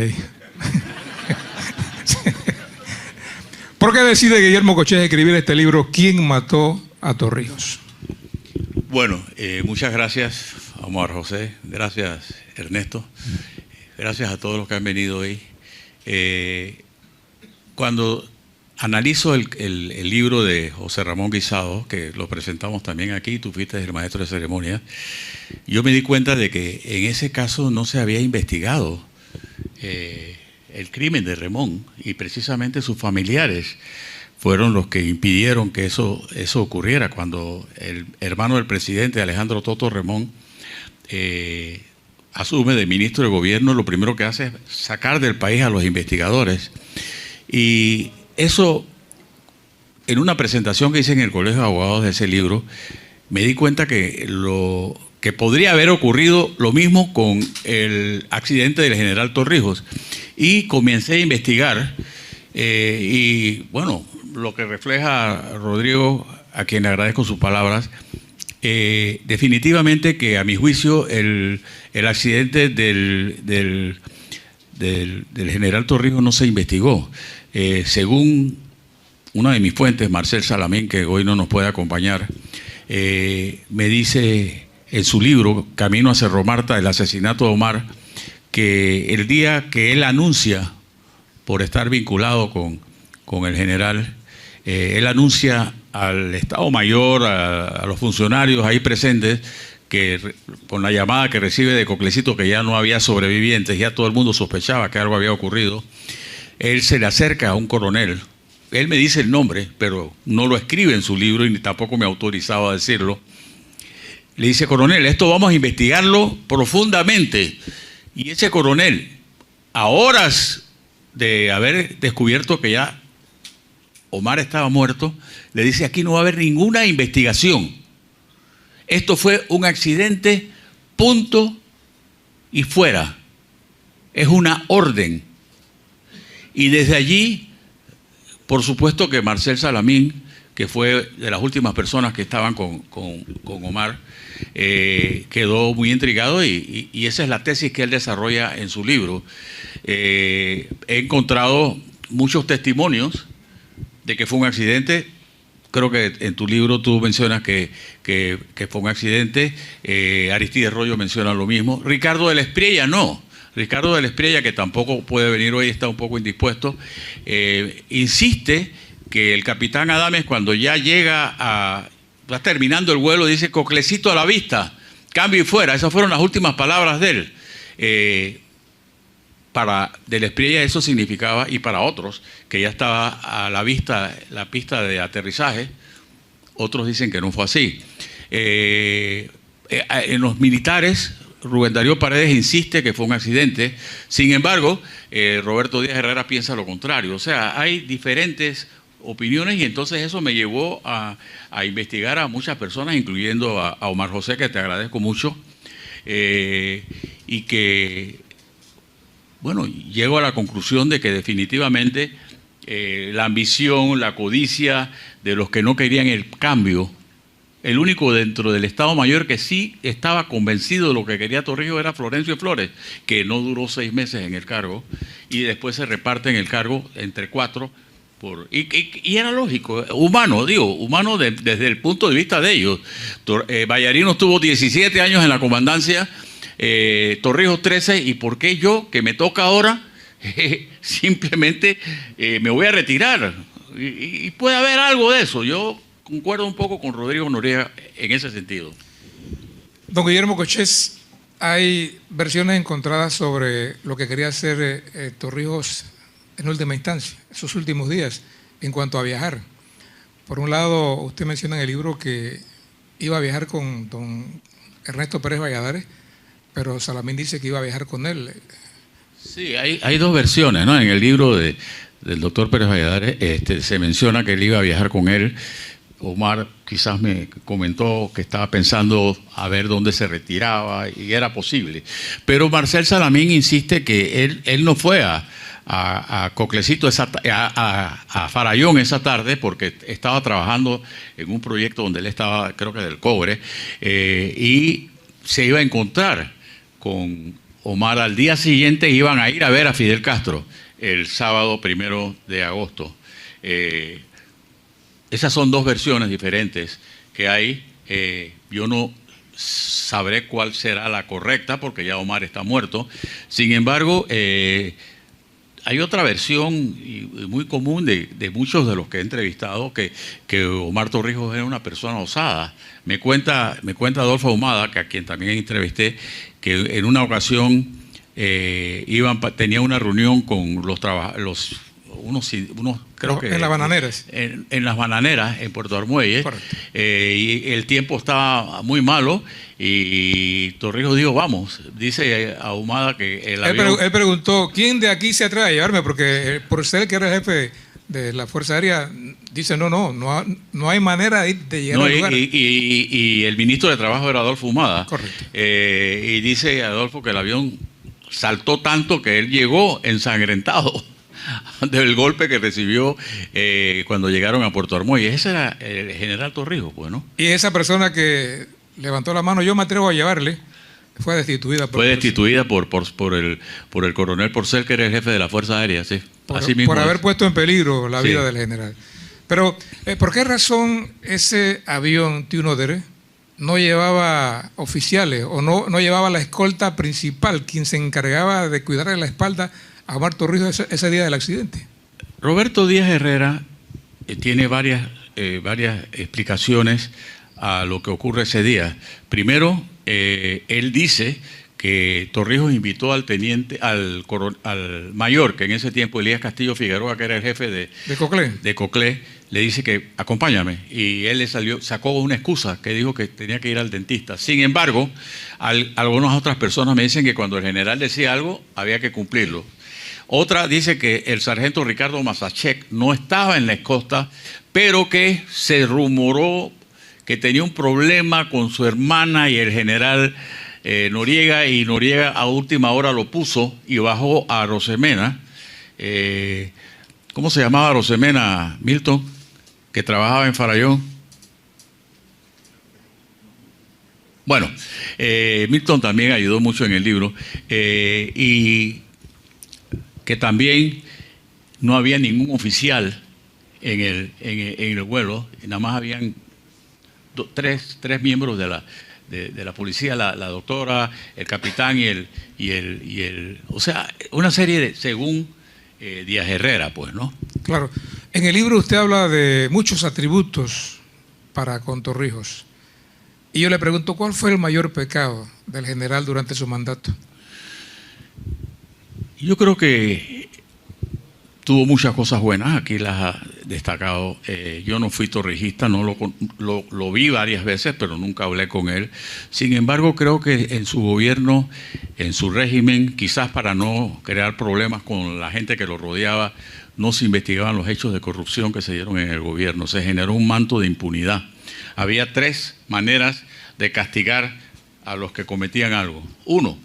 Speaker 5: ¿Por qué decide Guillermo Cochés escribir este libro, ¿Quién mató a Torrijos?
Speaker 6: Bueno, muchas gracias, Omar José, gracias, Ernesto, gracias a todos los que han venido hoy. Cuando analizo el libro de José Ramón Guisado, que lo presentamos también aquí, tú fuiste el maestro de ceremonia, yo me di cuenta de que en ese caso no se había investigado el crimen de Remón, y precisamente sus familiares fueron los que impidieron que eso ocurriera. Cuando el hermano del presidente, Alejandro Toto Remón, asume de ministro de gobierno, lo primero que hace es sacar del país a los investigadores. Y eso, en una presentación que hice en el Colegio de Abogados de ese libro, me di cuenta que podría haber ocurrido lo mismo con el accidente del general Torrijos. Y comencé a investigar y bueno, lo que refleja Rodrigo, a quien le agradezco sus palabras, definitivamente que a mi juicio el accidente del general Torrijos no se investigó. Según una de mis fuentes, Marcel Salamín, que hoy no nos puede acompañar, me dice en su libro Camino a Cerro Marta, el asesinato de Omar, que el día que él anuncia, por estar vinculado con el general, él anuncia al Estado Mayor, a los funcionarios ahí presentes, que con la llamada que recibe de Coclecito, que ya no había sobrevivientes, ya todo el mundo sospechaba que algo había ocurrido, él se le acerca a un coronel. Él me dice el nombre, pero no lo escribe en su libro y ni tampoco me ha autorizado a decirlo. Le dice, coronel, esto vamos a investigarlo profundamente. Y ese coronel, a horas de haber descubierto que ya Omar estaba muerto, le dice, aquí no va a haber ninguna investigación. Esto fue un accidente, punto y fuera. Es una orden. Y desde allí, por supuesto que Marcel Salamín, que fue de las últimas personas que estaban con Omar, quedó muy intrigado y esa es la tesis que él desarrolla en su libro. He encontrado muchos testimonios de que fue un accidente. Creo que en tu libro tú mencionas que fue un accidente. Aristides Rollo menciona lo mismo. Ricardo de la Espriella no. Ricardo de la Espriella, que tampoco puede venir hoy, está un poco indispuesto, insiste que el capitán Adames, cuando ya va terminando el vuelo, dice: coclecito a la vista, cambio y fuera. Esas fueron las últimas palabras de él. Para de la Espriella eso significaba, y para otros, que ya estaba a la vista la pista de aterrizaje. Otros dicen que no fue así. En los militares, Rubén Darío Paredes insiste que fue un accidente. Sin embargo, Roberto Díaz Herrera piensa lo contrario. O sea, hay diferentes opiniones, y entonces eso me llevó a investigar a muchas personas, incluyendo a Omar José, que te agradezco mucho, y que, bueno, llego a la conclusión de que definitivamente la ambición, la codicia de los que no querían el cambio, el único dentro del Estado Mayor que sí estaba convencido de lo que quería Torrijos era Florencio Flores, que no duró 6 meses en el cargo, y después se reparten el cargo entre 4. Y era lógico, humano desde el punto de vista de ellos. Vallarino estuvo 17 años en la comandancia, Torrijos 13, ¿y por qué yo, que me toca ahora, simplemente me voy a retirar? Y puede haber algo de eso. Yo concuerdo un poco con Rodrigo Noriega en ese sentido.
Speaker 5: Don Guillermo Cochés, hay versiones encontradas sobre lo que quería hacer Torrijos en última instancia, esos últimos días, en cuanto a viajar. Por un lado, usted menciona en el libro que iba a viajar con don Ernesto Pérez Valladares, pero Salamín dice que iba a viajar con él.
Speaker 6: Sí, hay 2 versiones, ¿no? En el libro del doctor Pérez Valladares se menciona que él iba a viajar con él. Omar quizás me comentó que estaba pensando a ver dónde se retiraba, y era posible. Pero Marcel Salamín insiste que él no fue a Coclecito, a Farallón esa tarde, porque estaba trabajando en un proyecto donde él estaba, creo que del cobre, y se iba a encontrar con Omar al día siguiente. Iban a ir a ver a Fidel Castro el sábado 1 de agosto. Esas son 2 versiones diferentes que hay. Yo no sabré cuál será la correcta, porque ya Omar está muerto. Sin embargo, hay otra versión muy común de muchos de los que he entrevistado, que Omar Torrijos era una persona osada. Me cuenta Adolfo Ahumada, que a quien también entrevisté, que en una ocasión tenía una reunión con unos creo que
Speaker 5: en las bananeras.
Speaker 6: En las bananeras, en Puerto Armuelles. Y el tiempo estaba muy malo, y Torrijos dijo: vamos. Dice Ahumada que el avión...
Speaker 5: Él preguntó: ¿quién de aquí se atreve a llevarme? Porque por ser que era el jefe de la Fuerza Aérea, dice: no hay manera de llegar al lugar.
Speaker 6: Y el ministro de Trabajo era Adolfo Ahumada.
Speaker 5: Correcto.
Speaker 6: Y dice Adolfo que el avión saltó tanto que él llegó ensangrentado del golpe que recibió cuando llegaron a Puerto Armuelles. Ese era el general Torrijos, pues, ¿no?
Speaker 5: Y esa persona que levantó la mano: yo me atrevo a llevarle, fue destituida.
Speaker 6: Fue destituida por el coronel Porcel, que era el jefe de la Fuerza Aérea, sí.
Speaker 5: Por haber puesto en peligro la vida del general. Pero, ¿por qué razón ese avión Tunodere no llevaba oficiales, o no llevaba la escolta principal, quien se encargaba de cuidar de la espalda a Omar Torrijos ese día del accidente?
Speaker 6: Roberto Díaz Herrera tiene varias explicaciones a lo que ocurre ese día. Primero, él dice que Torrijos invitó al teniente, al mayor, que en ese tiempo Elías Castillo Figueroa, que era el jefe de Coclé, le dice que acompáñame, y él sacó una excusa, que dijo que tenía que ir al dentista. Sin embargo, algunas otras personas me dicen que cuando el general decía algo, había que cumplirlo. Otra dice que el sargento Ricardo Masachek no estaba en la escolta, pero que se rumoró que tenía un problema con su hermana y el general Noriega, y Noriega a última hora lo puso y bajó a Rosemena. ¿Cómo se llamaba Rosemena, Milton? Que trabajaba en Farallón. Bueno, Milton también ayudó mucho en el libro, y que también no había ningún oficial en el vuelo, nada más habían tres miembros de la policía, la doctora, el capitán o sea, una serie de, según Díaz Herrera, pues, ¿no?
Speaker 5: Claro. En el libro usted habla de muchos atributos para con Torrijos. Y yo le pregunto, ¿cuál fue el mayor pecado del general durante su mandato?
Speaker 6: Yo creo que tuvo muchas cosas buenas, aquí las ha destacado. Yo no fui torrijista, no lo vi varias veces, pero nunca hablé con él. Sin embargo, creo que en su gobierno, en su régimen, quizás para no crear problemas con la gente que lo rodeaba, no se investigaban los hechos de corrupción que se dieron en el gobierno. Se generó un manto de impunidad. Había 3 maneras de castigar a los que cometían algo. Uno,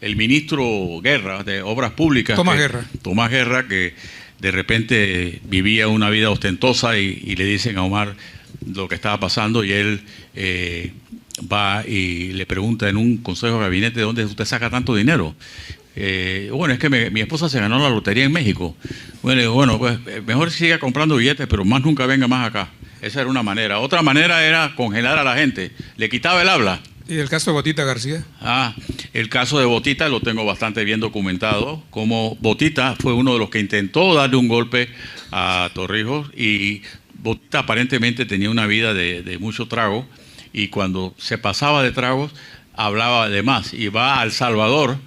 Speaker 6: el ministro Guerra, de Obras Públicas. Tomás Guerra, que de repente vivía una vida ostentosa y le dicen a Omar lo que estaba pasando y él va y le pregunta en un consejo de gabinete, ¿de dónde usted saca tanto dinero? Bueno, es que mi esposa se ganó la lotería en México. Bueno, pues mejor siga comprando billetes, pero más nunca venga más acá. Esa era una manera. Otra manera era congelar a la gente. Le quitaba el habla.
Speaker 5: ¿Y el caso de Botita García?
Speaker 6: El caso de Botita lo tengo bastante bien documentado. Como Botita fue uno de los que intentó darle un golpe a Torrijos y Botita aparentemente tenía una vida de mucho trago y cuando se pasaba de tragos hablaba de más. Y va a El Salvador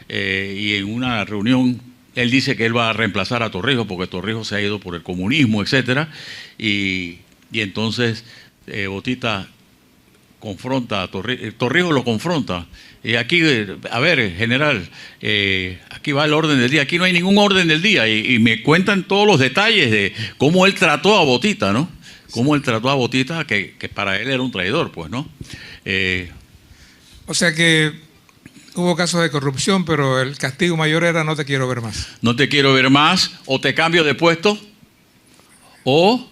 Speaker 6: y en una reunión él dice que él va a reemplazar a Torrijos porque Torrijos se ha ido por el comunismo, etcétera. Y entonces Botita confronta a Torrijos lo confronta. Aquí, a ver, general, aquí va el orden del día. Aquí no hay ningún orden del día. Y me cuentan todos los detalles de cómo él trató a Botita, ¿no? Cómo él trató a Botita, que para él era un traidor, pues, ¿no?
Speaker 5: O sea que hubo casos de corrupción, pero el castigo mayor era no te quiero ver más.
Speaker 6: No te quiero ver más, o te cambio de puesto, o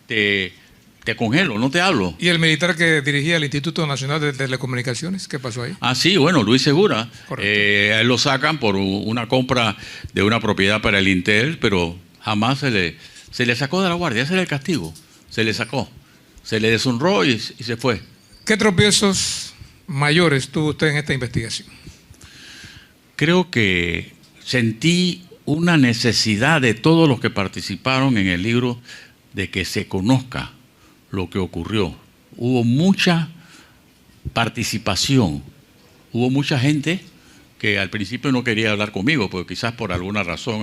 Speaker 6: te congelo, no te hablo.
Speaker 5: ¿Y el militar que dirigía el Instituto Nacional de Telecomunicaciones? ¿Qué pasó ahí?
Speaker 6: Sí, bueno, Luis Segura. A él lo sacan por una compra de una propiedad para el Intel, pero jamás se le sacó de la guardia. Ese era el castigo. Se le sacó. Se le deshonró y se fue.
Speaker 5: ¿Qué tropiezos mayores tuvo usted en esta investigación?
Speaker 6: Creo que sentí una necesidad de todos los que participaron en el libro de que se conozca lo que ocurrió. Hubo mucha participación, hubo mucha gente que al principio no quería hablar conmigo, porque quizás por alguna razón,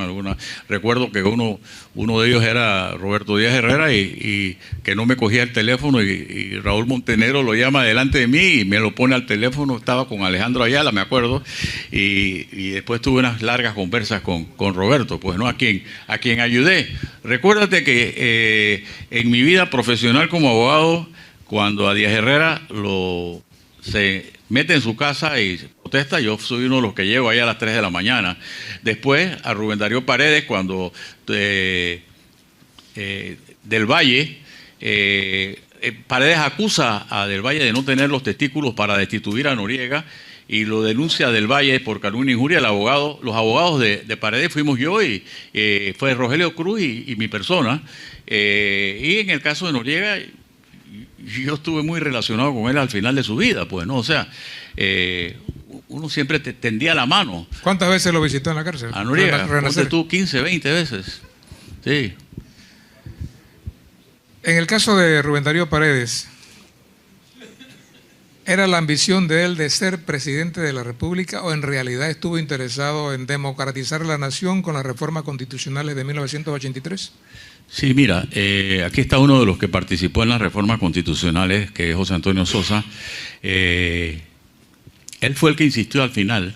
Speaker 6: recuerdo que uno de ellos era Roberto Díaz Herrera y que no me cogía el teléfono y Raúl Montenegro lo llama delante de mí y me lo pone al teléfono, estaba con Alejandro Ayala, me acuerdo, y después tuve unas largas conversas con Roberto, pues no, a quien ayudé. Recuérdate que en mi vida profesional como abogado, cuando a Díaz Herrera se mete en su casa y protesta, yo soy uno de los que llego ahí a las 3 de la mañana. Después a Rubén Darío Paredes, cuando del Valle, Paredes acusa a Del Valle de no tener los testículos para destituir a Noriega y lo denuncia Del Valle por calumnia e injuria. Los abogados de Paredes fuimos yo y fue Rogelio Cruz y mi persona. Y en el caso de Noriega, yo estuve muy relacionado con él al final de su vida, pues, ¿no? O sea, uno siempre te tendía la mano.
Speaker 5: ¿Cuántas veces lo visitó en la cárcel?
Speaker 6: A Noriega, ponte tú 15, 20 veces. Sí.
Speaker 5: En el caso de Rubén Darío Paredes, ¿era la ambición de él de ser presidente de la República o en realidad estuvo interesado en democratizar la nación con las reformas constitucionales de 1983?
Speaker 6: Sí, mira, aquí está uno de los que participó en las reformas constitucionales, que es José Antonio Sosa. Él fue el que insistió al final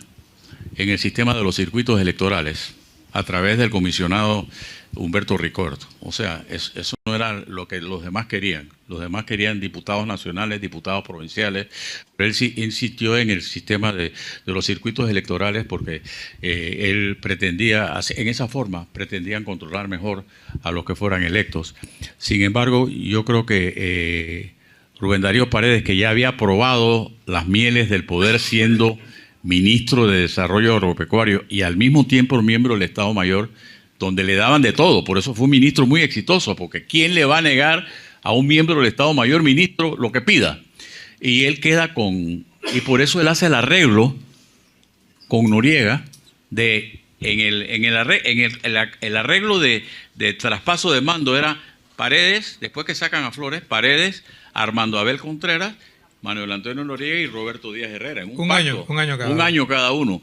Speaker 6: en el sistema de los circuitos electorales a través del comisionado Humberto Ricord. O sea, eso no era lo que los demás querían. Los demás querían diputados nacionales, diputados provinciales, pero él sí insistió en el sistema de los circuitos electorales porque él pretendía, en esa forma, pretendían controlar mejor a los que fueran electos. Sin embargo, yo creo que Rubén Darío Paredes, que ya había probado las mieles del poder siendo ministro de Desarrollo Agropecuario y al mismo tiempo miembro del Estado Mayor, donde le daban de todo, por eso fue un ministro muy exitoso, porque ¿quién le va a negar a un miembro del Estado Mayor ministro lo que pida? y él queda con... Y por eso él hace el arreglo con Noriega el arreglo de traspaso de mando era Paredes, después que sacan a Flores, Paredes, Armando Abel Contreras, Manuel Antonio Noriega y Roberto Díaz Herrera. En un
Speaker 5: año
Speaker 6: cada uno.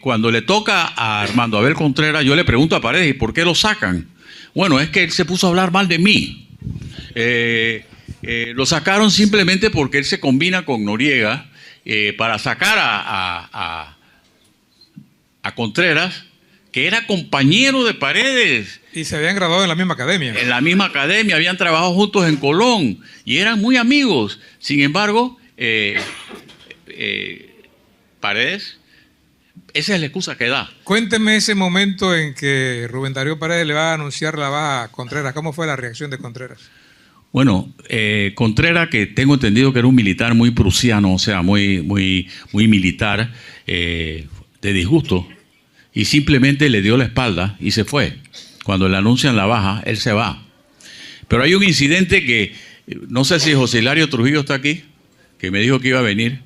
Speaker 6: Cuando le toca a Armando Abel Contreras, yo le pregunto a Paredes, ¿y por qué lo sacan? Bueno, es que él se puso a hablar mal de mí. Lo sacaron simplemente porque él se combina con Noriega para sacar a Contreras, que era compañero de Paredes.
Speaker 5: Y se habían graduado en la misma academia.
Speaker 6: En la misma academia, habían trabajado juntos en Colón y eran muy amigos. Sin embargo, Paredes, esa es la excusa que da.
Speaker 5: Cuénteme ese momento en que Rubén Darío Paredes le va a anunciar la baja a Contreras. ¿Cómo fue la reacción de Contreras?
Speaker 6: Bueno, Contreras, que tengo entendido que era un militar muy prusiano, o sea, muy militar, de disgusto, y simplemente le dio la espalda y se fue. Cuando le anuncian la baja, él se va. Pero hay un incidente que, no sé si José Hilario Trujillo está aquí, que me dijo que iba a venir.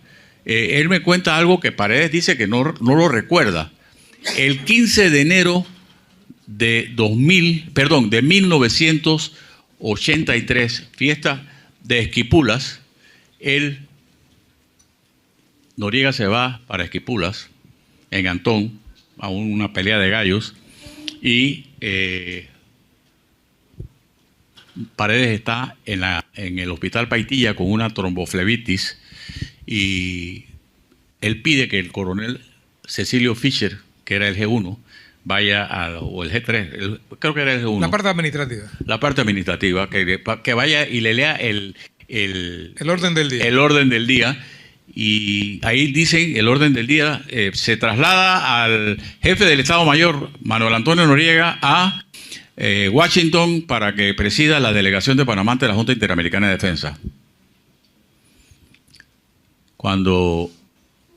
Speaker 6: Él me cuenta algo que Paredes dice que no lo recuerda. El 15 de enero de 1983, fiesta de Esquipulas, Noriega se va para Esquipulas, en Antón, a una pelea de gallos, y Paredes está en el hospital Paitilla con una tromboflebitis, y él pide que el coronel Cecilio Fischer, que era el G1, vaya o el G3, creo que era el G1.
Speaker 5: La parte administrativa.
Speaker 6: La parte administrativa, que vaya y le lea el
Speaker 5: orden del día.
Speaker 6: El orden del día. Y ahí dicen, el orden del día se traslada al jefe del Estado Mayor, Manuel Antonio Noriega, a Washington para que presida la delegación de Panamá ante la Junta Interamericana de Defensa. Cuando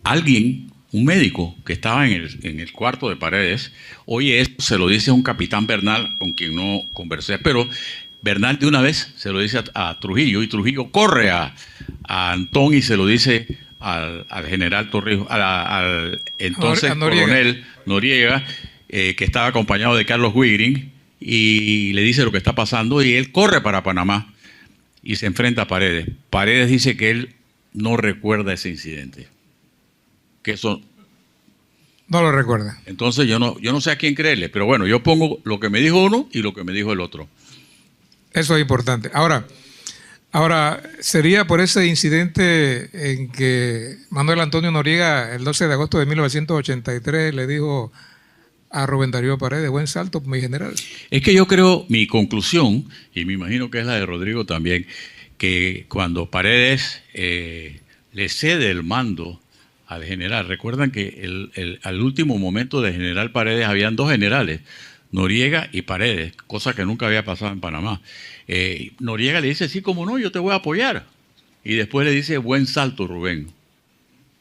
Speaker 6: alguien, un médico que estaba en el cuarto de Paredes, oye esto, se lo dice a un capitán Bernal con quien no conversé, pero Bernal de una vez se lo dice a Trujillo, y Trujillo corre a Antón y se lo dice al general Torrijos, al entonces coronel Noriega, que estaba acompañado de Carlos Wigrin, y le dice lo que está pasando, y él corre para Panamá y se enfrenta a Paredes. Paredes dice que él no recuerda ese incidente, que eso
Speaker 5: no lo recuerda.
Speaker 6: Entonces yo no sé a quién creerle, pero bueno, yo pongo lo que me dijo uno y lo que me dijo el otro.
Speaker 5: Eso es importante. Ahora, sería por ese incidente en que Manuel Antonio Noriega, el 12 de agosto de 1983, le dijo a Rubén Darío Paredes: buen salto, mi general.
Speaker 6: Es que yo creo, mi conclusión, y me imagino que es la de Rodrigo también, que cuando Paredes le cede el mando al general, recuerdan que al último momento del general Paredes habían dos generales, Noriega y Paredes, cosa que nunca había pasado en Panamá. Noriega le dice: sí, como no, yo te voy a apoyar. Y después le dice: buen salto, Rubén.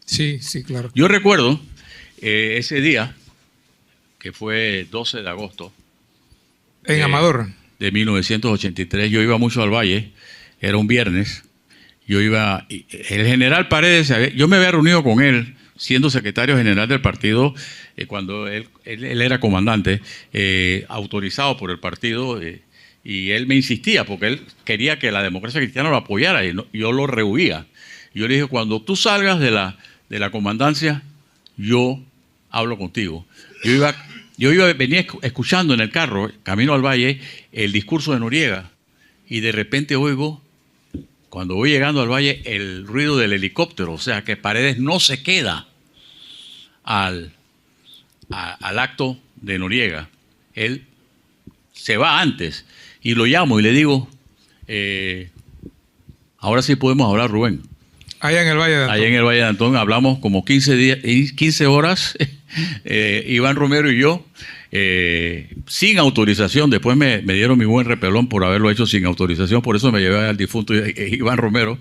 Speaker 5: Sí, sí, claro.
Speaker 6: Yo recuerdo ese día, que fue 12 de agosto.
Speaker 5: En Amador.
Speaker 6: De 1983, yo iba mucho al Valle, era un viernes. Yo iba, el general Paredes, yo me había reunido con él, siendo secretario general del partido, cuando él era comandante, autorizado por el partido, y él me insistía, porque él quería que la democracia cristiana lo apoyara, y yo lo rehuía. Yo le dije: cuando tú salgas de la comandancia, yo hablo contigo. Venía escuchando en el carro, camino al Valle, el discurso de Noriega, y de repente oigo, cuando voy llegando al Valle, el ruido del helicóptero, o sea que Paredes no se queda al acto de Noriega. Él se va antes, y lo llamo y le digo: ahora sí podemos hablar, Rubén.
Speaker 5: Allá en el Valle de Antón.
Speaker 6: Allá en el Valle de Antón hablamos como 15 horas, Iván Romero y yo, sin autorización. Después me dieron mi buen repelón por haberlo hecho sin autorización, por eso me llevé al difunto Iván Romero.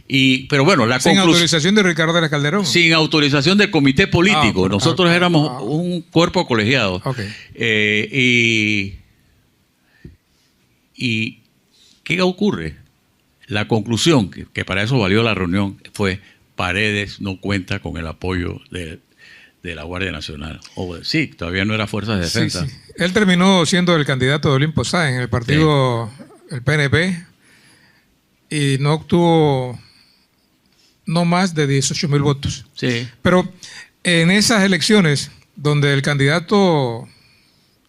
Speaker 6: Pero bueno,
Speaker 5: sin autorización de Ricardo de la Calderón.
Speaker 6: Sin autorización del comité político. Nosotros éramos un cuerpo colegiado.
Speaker 5: Okay.
Speaker 6: ¿Y qué ocurre? La conclusión, que para eso valió la reunión, fue: Paredes no cuenta con el apoyo de la Guardia Nacional. Sí, todavía no era Fuerzas de Defensa.
Speaker 5: Sí, sí. Él terminó siendo el candidato de Olimpo Sáenz en el partido, el PNP, y no obtuvo no más de 18.000 votos.
Speaker 6: Sí.
Speaker 5: Pero en esas elecciones, donde el candidato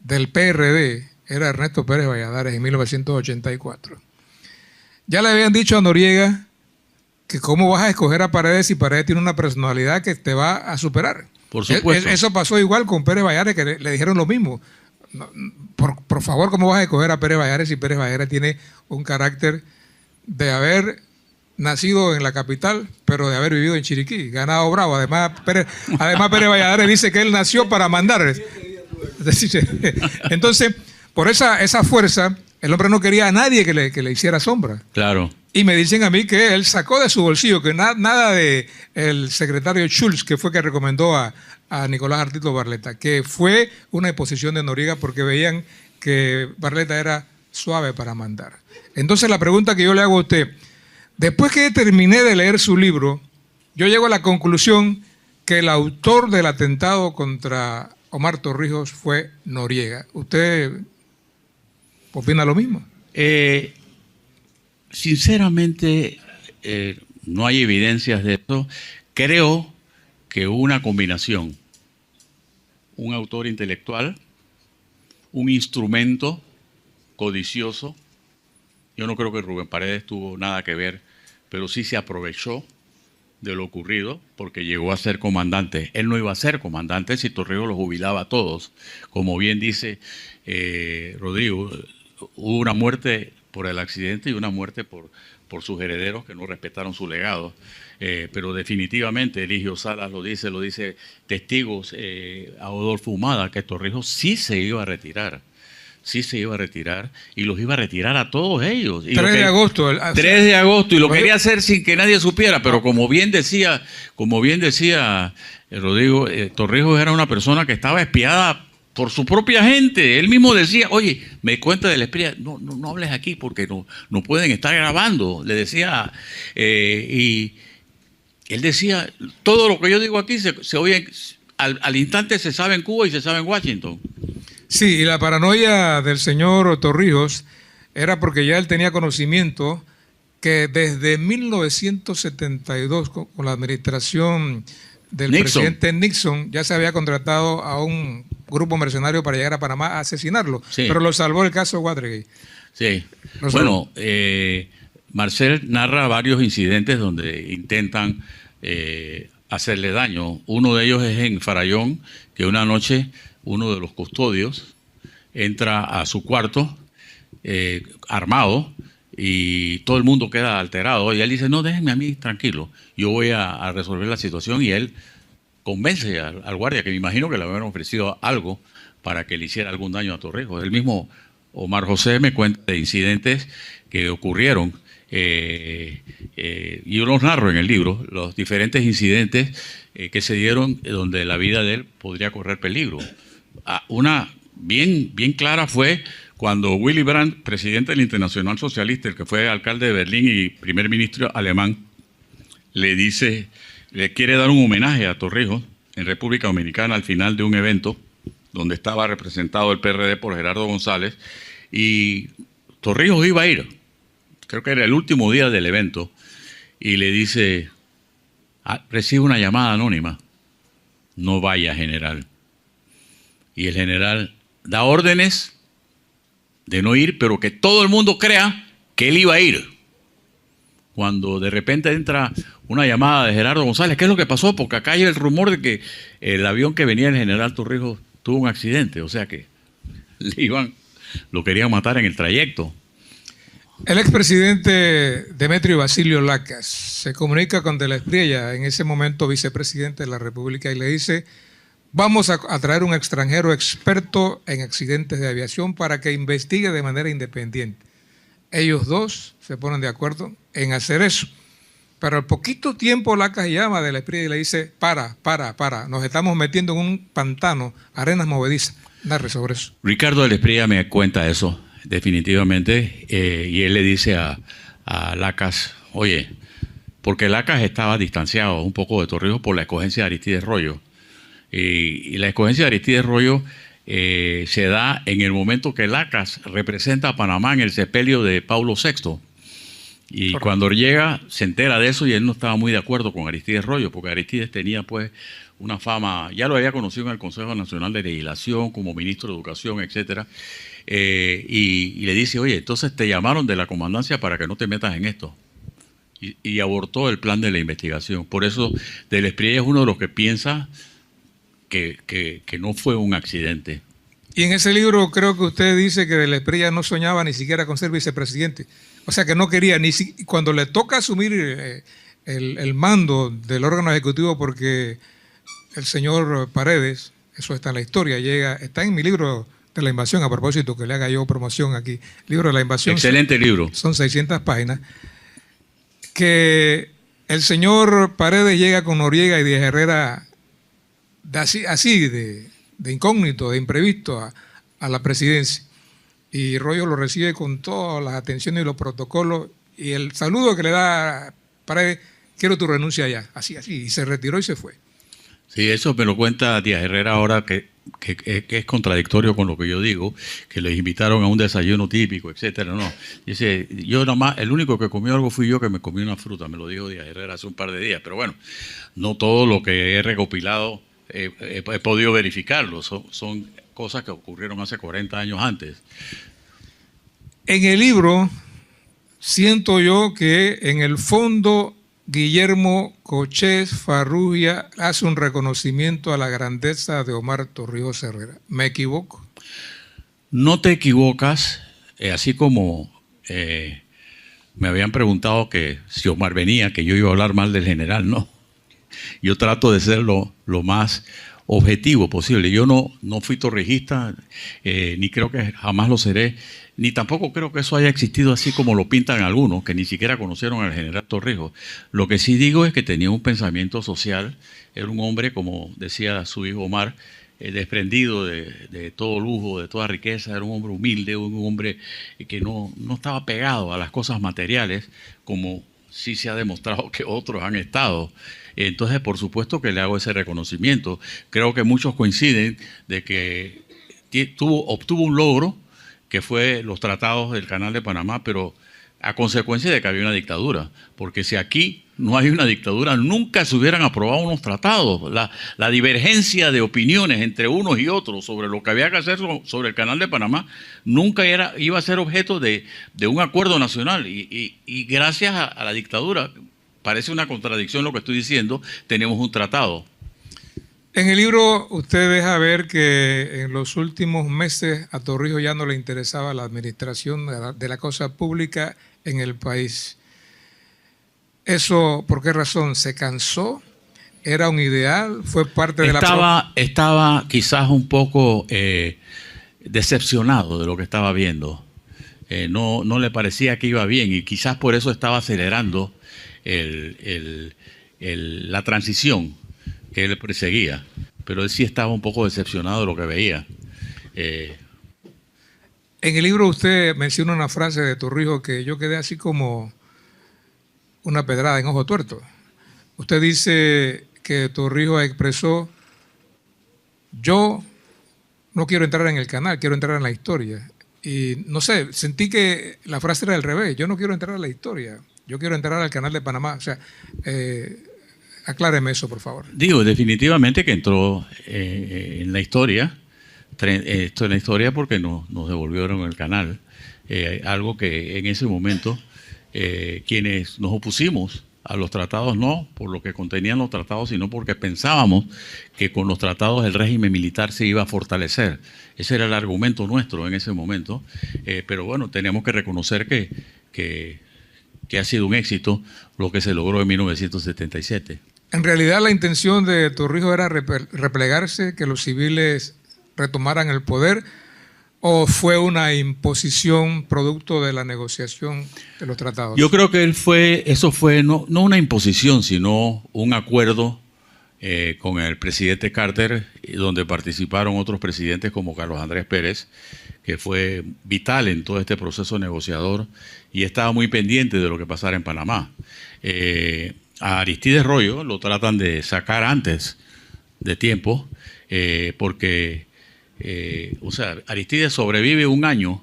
Speaker 5: del PRD era Ernesto Pérez Valladares en 1984, ya le habían dicho a Noriega que cómo vas a escoger a Paredes si Paredes tiene una personalidad que te va a superar.
Speaker 6: Por supuesto.
Speaker 5: Eso pasó igual con Pérez Valladares, que le dijeron lo mismo. No, por favor, ¿cómo vas a escoger a Pérez Valladares si Pérez Valladares tiene un carácter de haber nacido en la capital, pero de haber vivido en Chiriquí, ganado bravo? Además, Pérez Valladares dice que él nació para mandar. Entonces, por esa fuerza, el hombre no quería a nadie que le hiciera sombra.
Speaker 6: Claro.
Speaker 5: Y me dicen a mí que él sacó de su bolsillo, que nada de el secretario Schulz, que fue que recomendó a Nicolás Artito Barletta, que fue una imposición de Noriega porque veían que Barletta era suave para mandar. Entonces la pregunta que yo le hago a usted, después que terminé de leer su libro, yo llego a la conclusión que el autor del atentado contra Omar Torrijos fue Noriega. ¿Usted opina lo mismo?
Speaker 6: Sinceramente, no hay evidencias de esto. Creo que hubo una combinación. Un autor intelectual, un instrumento codicioso. Yo no creo que Rubén Paredes tuvo nada que ver, pero sí se aprovechó de lo ocurrido porque llegó a ser comandante. Él no iba a ser comandante si Torrijos los jubilaba a todos. Como bien dice Rodrigo, hubo una muerte por el accidente y una muerte por sus herederos que no respetaron su legado. Pero definitivamente Eligio Salas lo dice testigos, a Adolfo Humada, que Torrijos sí se iba a retirar. Sí se iba a retirar y los iba a retirar a todos ellos.
Speaker 5: 3 de agosto.
Speaker 6: 3 de agosto, y lo quería hacer sin que nadie supiera, pero como bien decía Rodrigo, Torrijos era una persona que estaba espiada por su propia gente. Él mismo decía: oye, me cuenta del espía, no hables aquí porque no pueden estar grabando, le decía. Y él decía: todo lo que yo digo aquí se oye, al instante se sabe en Cuba y se sabe en Washington.
Speaker 5: Sí, y la paranoia del señor Torrijos era porque ya él tenía conocimiento que desde 1972, con la administración del presidente Nixon, ya se había contratado a un grupo mercenario para llegar a Panamá a asesinarlo,
Speaker 6: sí.
Speaker 5: Pero lo salvó el caso Watergate.
Speaker 6: Sí, bueno, Marcel narra varios incidentes donde intentan hacerle daño. Uno de ellos es en Farallón, que una noche uno de los custodios entra a su cuarto armado y todo el mundo queda alterado. Y él dice: no, déjenme a mí tranquilo, yo voy a resolver la situación. Y él convence al guardia, que me imagino que le habían ofrecido algo para que le hiciera algún daño a Torrijos. El mismo Omar José me cuenta de incidentes que ocurrieron, y yo los narro en el libro, los diferentes incidentes que se dieron donde la vida de él podría correr peligro. Una bien clara fue cuando Willy Brandt, presidente del Internacional Socialista, el que fue alcalde de Berlín y primer ministro alemán, le quiere dar un homenaje a Torrijos en República Dominicana al final de un evento donde estaba representado el PRD por Gerardo González, y Torrijos iba a ir, creo que era el último día del evento, y le dice: recibe una llamada anónima, no vaya, general. Y el general da órdenes de no ir, pero que todo el mundo crea que él iba a ir. Cuando de repente entra una llamada de Gerardo González: ¿qué es lo que pasó? Porque acá hay el rumor de que el avión que venía el general Torrijos tuvo un accidente, o sea que lo querían matar en el trayecto.
Speaker 5: El expresidente Demetrio Basilio Lacas se comunica con De la Espriella, en ese momento vicepresidente de la República, y le dice: vamos a traer un extranjero experto en accidentes de aviación para que investigue de manera independiente. Ellos dos se ponen de acuerdo en hacer eso. Pero al poquito tiempo Lacas llama a De la Espriella y le dice: para, nos estamos metiendo en un pantano, arenas movedizas. Narre sobre eso.
Speaker 6: Ricardo De la Espriella me cuenta eso, definitivamente, y él le dice a a Lacas, oye, porque Lacas estaba distanciado un poco de Torrijos por la escogencia de Aristides Royo. Y la escogencia de Aristides Royo se da en el momento que Lacas representa a Panamá en el sepelio de Paulo VI. Y cuando llega, se entera de eso y él no estaba muy de acuerdo con Aristides Royo, porque Aristides tenía pues una fama, ya lo había conocido en el Consejo Nacional de Legislación, como ministro de Educación, etcétera. Y le dice, oye, entonces te llamaron de la comandancia para que no te metas en esto. Y abortó el plan de la investigación. Por eso, Del Espriella es uno de los que piensa que no fue un accidente.
Speaker 5: Y en ese libro creo que usted dice que Del Espriella no soñaba ni siquiera con ser vicepresidente. O sea, que no quería, cuando le toca asumir el mando del órgano ejecutivo, porque el señor Paredes, eso está en la historia, está en mi libro de la invasión, a propósito, que le haga yo promoción aquí, libro de la invasión.
Speaker 6: Excelente libro.
Speaker 5: Son 600 páginas. Que el señor Paredes llega con Noriega y Díaz Herrera así de incógnito, de imprevisto a la presidencia. Y Royo lo recibe con todas las atenciones y los protocolos. Y el saludo que le da Paredes, quiero tu renuncia ya, así. Y se retiró y se fue.
Speaker 6: Sí, eso me lo cuenta Díaz Herrera ahora que es contradictorio con lo que yo digo, que les invitaron a un desayuno típico, etcétera. No, dice, yo nomás, el único que comió algo fui yo, que me comí una fruta, me lo dijo Díaz Herrera hace un par de días. Pero bueno, no todo lo que he recopilado he podido verificarlo, son cosas que ocurrieron hace 40 años antes.
Speaker 5: En el libro siento yo que en el fondo Guillermo Cochés Farrugia hace un reconocimiento a la grandeza de Omar Torrijos Herrera. ¿Me equivoco?
Speaker 6: No te equivocas, así como me habían preguntado que si Omar venía, que yo iba a hablar mal del general, no. Yo trato de ser lo más objetivo posible. Yo no fui torrijista, ni creo que jamás lo seré, ni tampoco creo que eso haya existido así como lo pintan algunos, que ni siquiera conocieron al general Torrijos. Lo que sí digo es que tenía un pensamiento social, era un hombre, como decía su hijo Omar, desprendido de todo lujo, de toda riqueza, era un hombre humilde, un hombre que no estaba pegado a las cosas materiales, como sí se ha demostrado que otros han estado. Entonces, por supuesto que le hago ese reconocimiento. Creo que muchos coinciden de que obtuvo un logro, que fue los tratados del Canal de Panamá, pero a consecuencia de que había una dictadura. Porque si aquí no hay una dictadura, nunca se hubieran aprobado unos tratados. La divergencia de opiniones entre unos y otros sobre lo que había que hacer sobre el Canal de Panamá nunca iba a ser objeto de un acuerdo nacional. Y gracias a la dictadura, parece una contradicción lo que estoy diciendo, tenemos un tratado.
Speaker 5: En el libro usted deja ver que en los últimos meses a Torrijos ya no le interesaba la administración de la cosa pública en el país. ¿Eso por qué razón? ¿Se cansó? ¿Era un ideal? ¿Fue parte de la...
Speaker 6: Estaba quizás un poco decepcionado de lo que estaba viendo. No le parecía que iba bien y quizás por eso estaba acelerando la transición que él perseguía, pero él sí estaba un poco decepcionado de lo que veía.
Speaker 5: En el libro usted menciona una frase de Torrijos que yo quedé así como una pedrada en ojo tuerto. Usted dice que Torrijos expresó: yo no quiero entrar en el canal, quiero entrar en la historia. Y no sé, sentí que la frase era al revés: yo no quiero entrar a la historia, yo quiero entrar al Canal de Panamá. O sea, acláreme eso, por favor.
Speaker 6: Digo, definitivamente que entró en la historia. Esto en la historia porque nos devolvieron el canal. Algo que en ese momento quienes nos opusimos a los tratados, no por lo que contenían los tratados, sino porque pensábamos que con los tratados el régimen militar se iba a fortalecer. Ese era el argumento nuestro en ese momento. Pero bueno, tenemos que reconocer que ha sido un éxito lo que se logró en 1977.
Speaker 5: En realidad la intención de Torrijos era replegarse, que los civiles retomaran el poder, ¿o fue una imposición producto de la negociación de los tratados?
Speaker 6: Yo creo que eso fue no una imposición, sino un acuerdo con el presidente Carter, donde participaron otros presidentes como Carlos Andrés Pérez, que fue vital en todo este proceso negociador y estaba muy pendiente de lo que pasara en Panamá. A Aristides Royo lo tratan de sacar antes de tiempo, porque o sea, Aristides sobrevive un año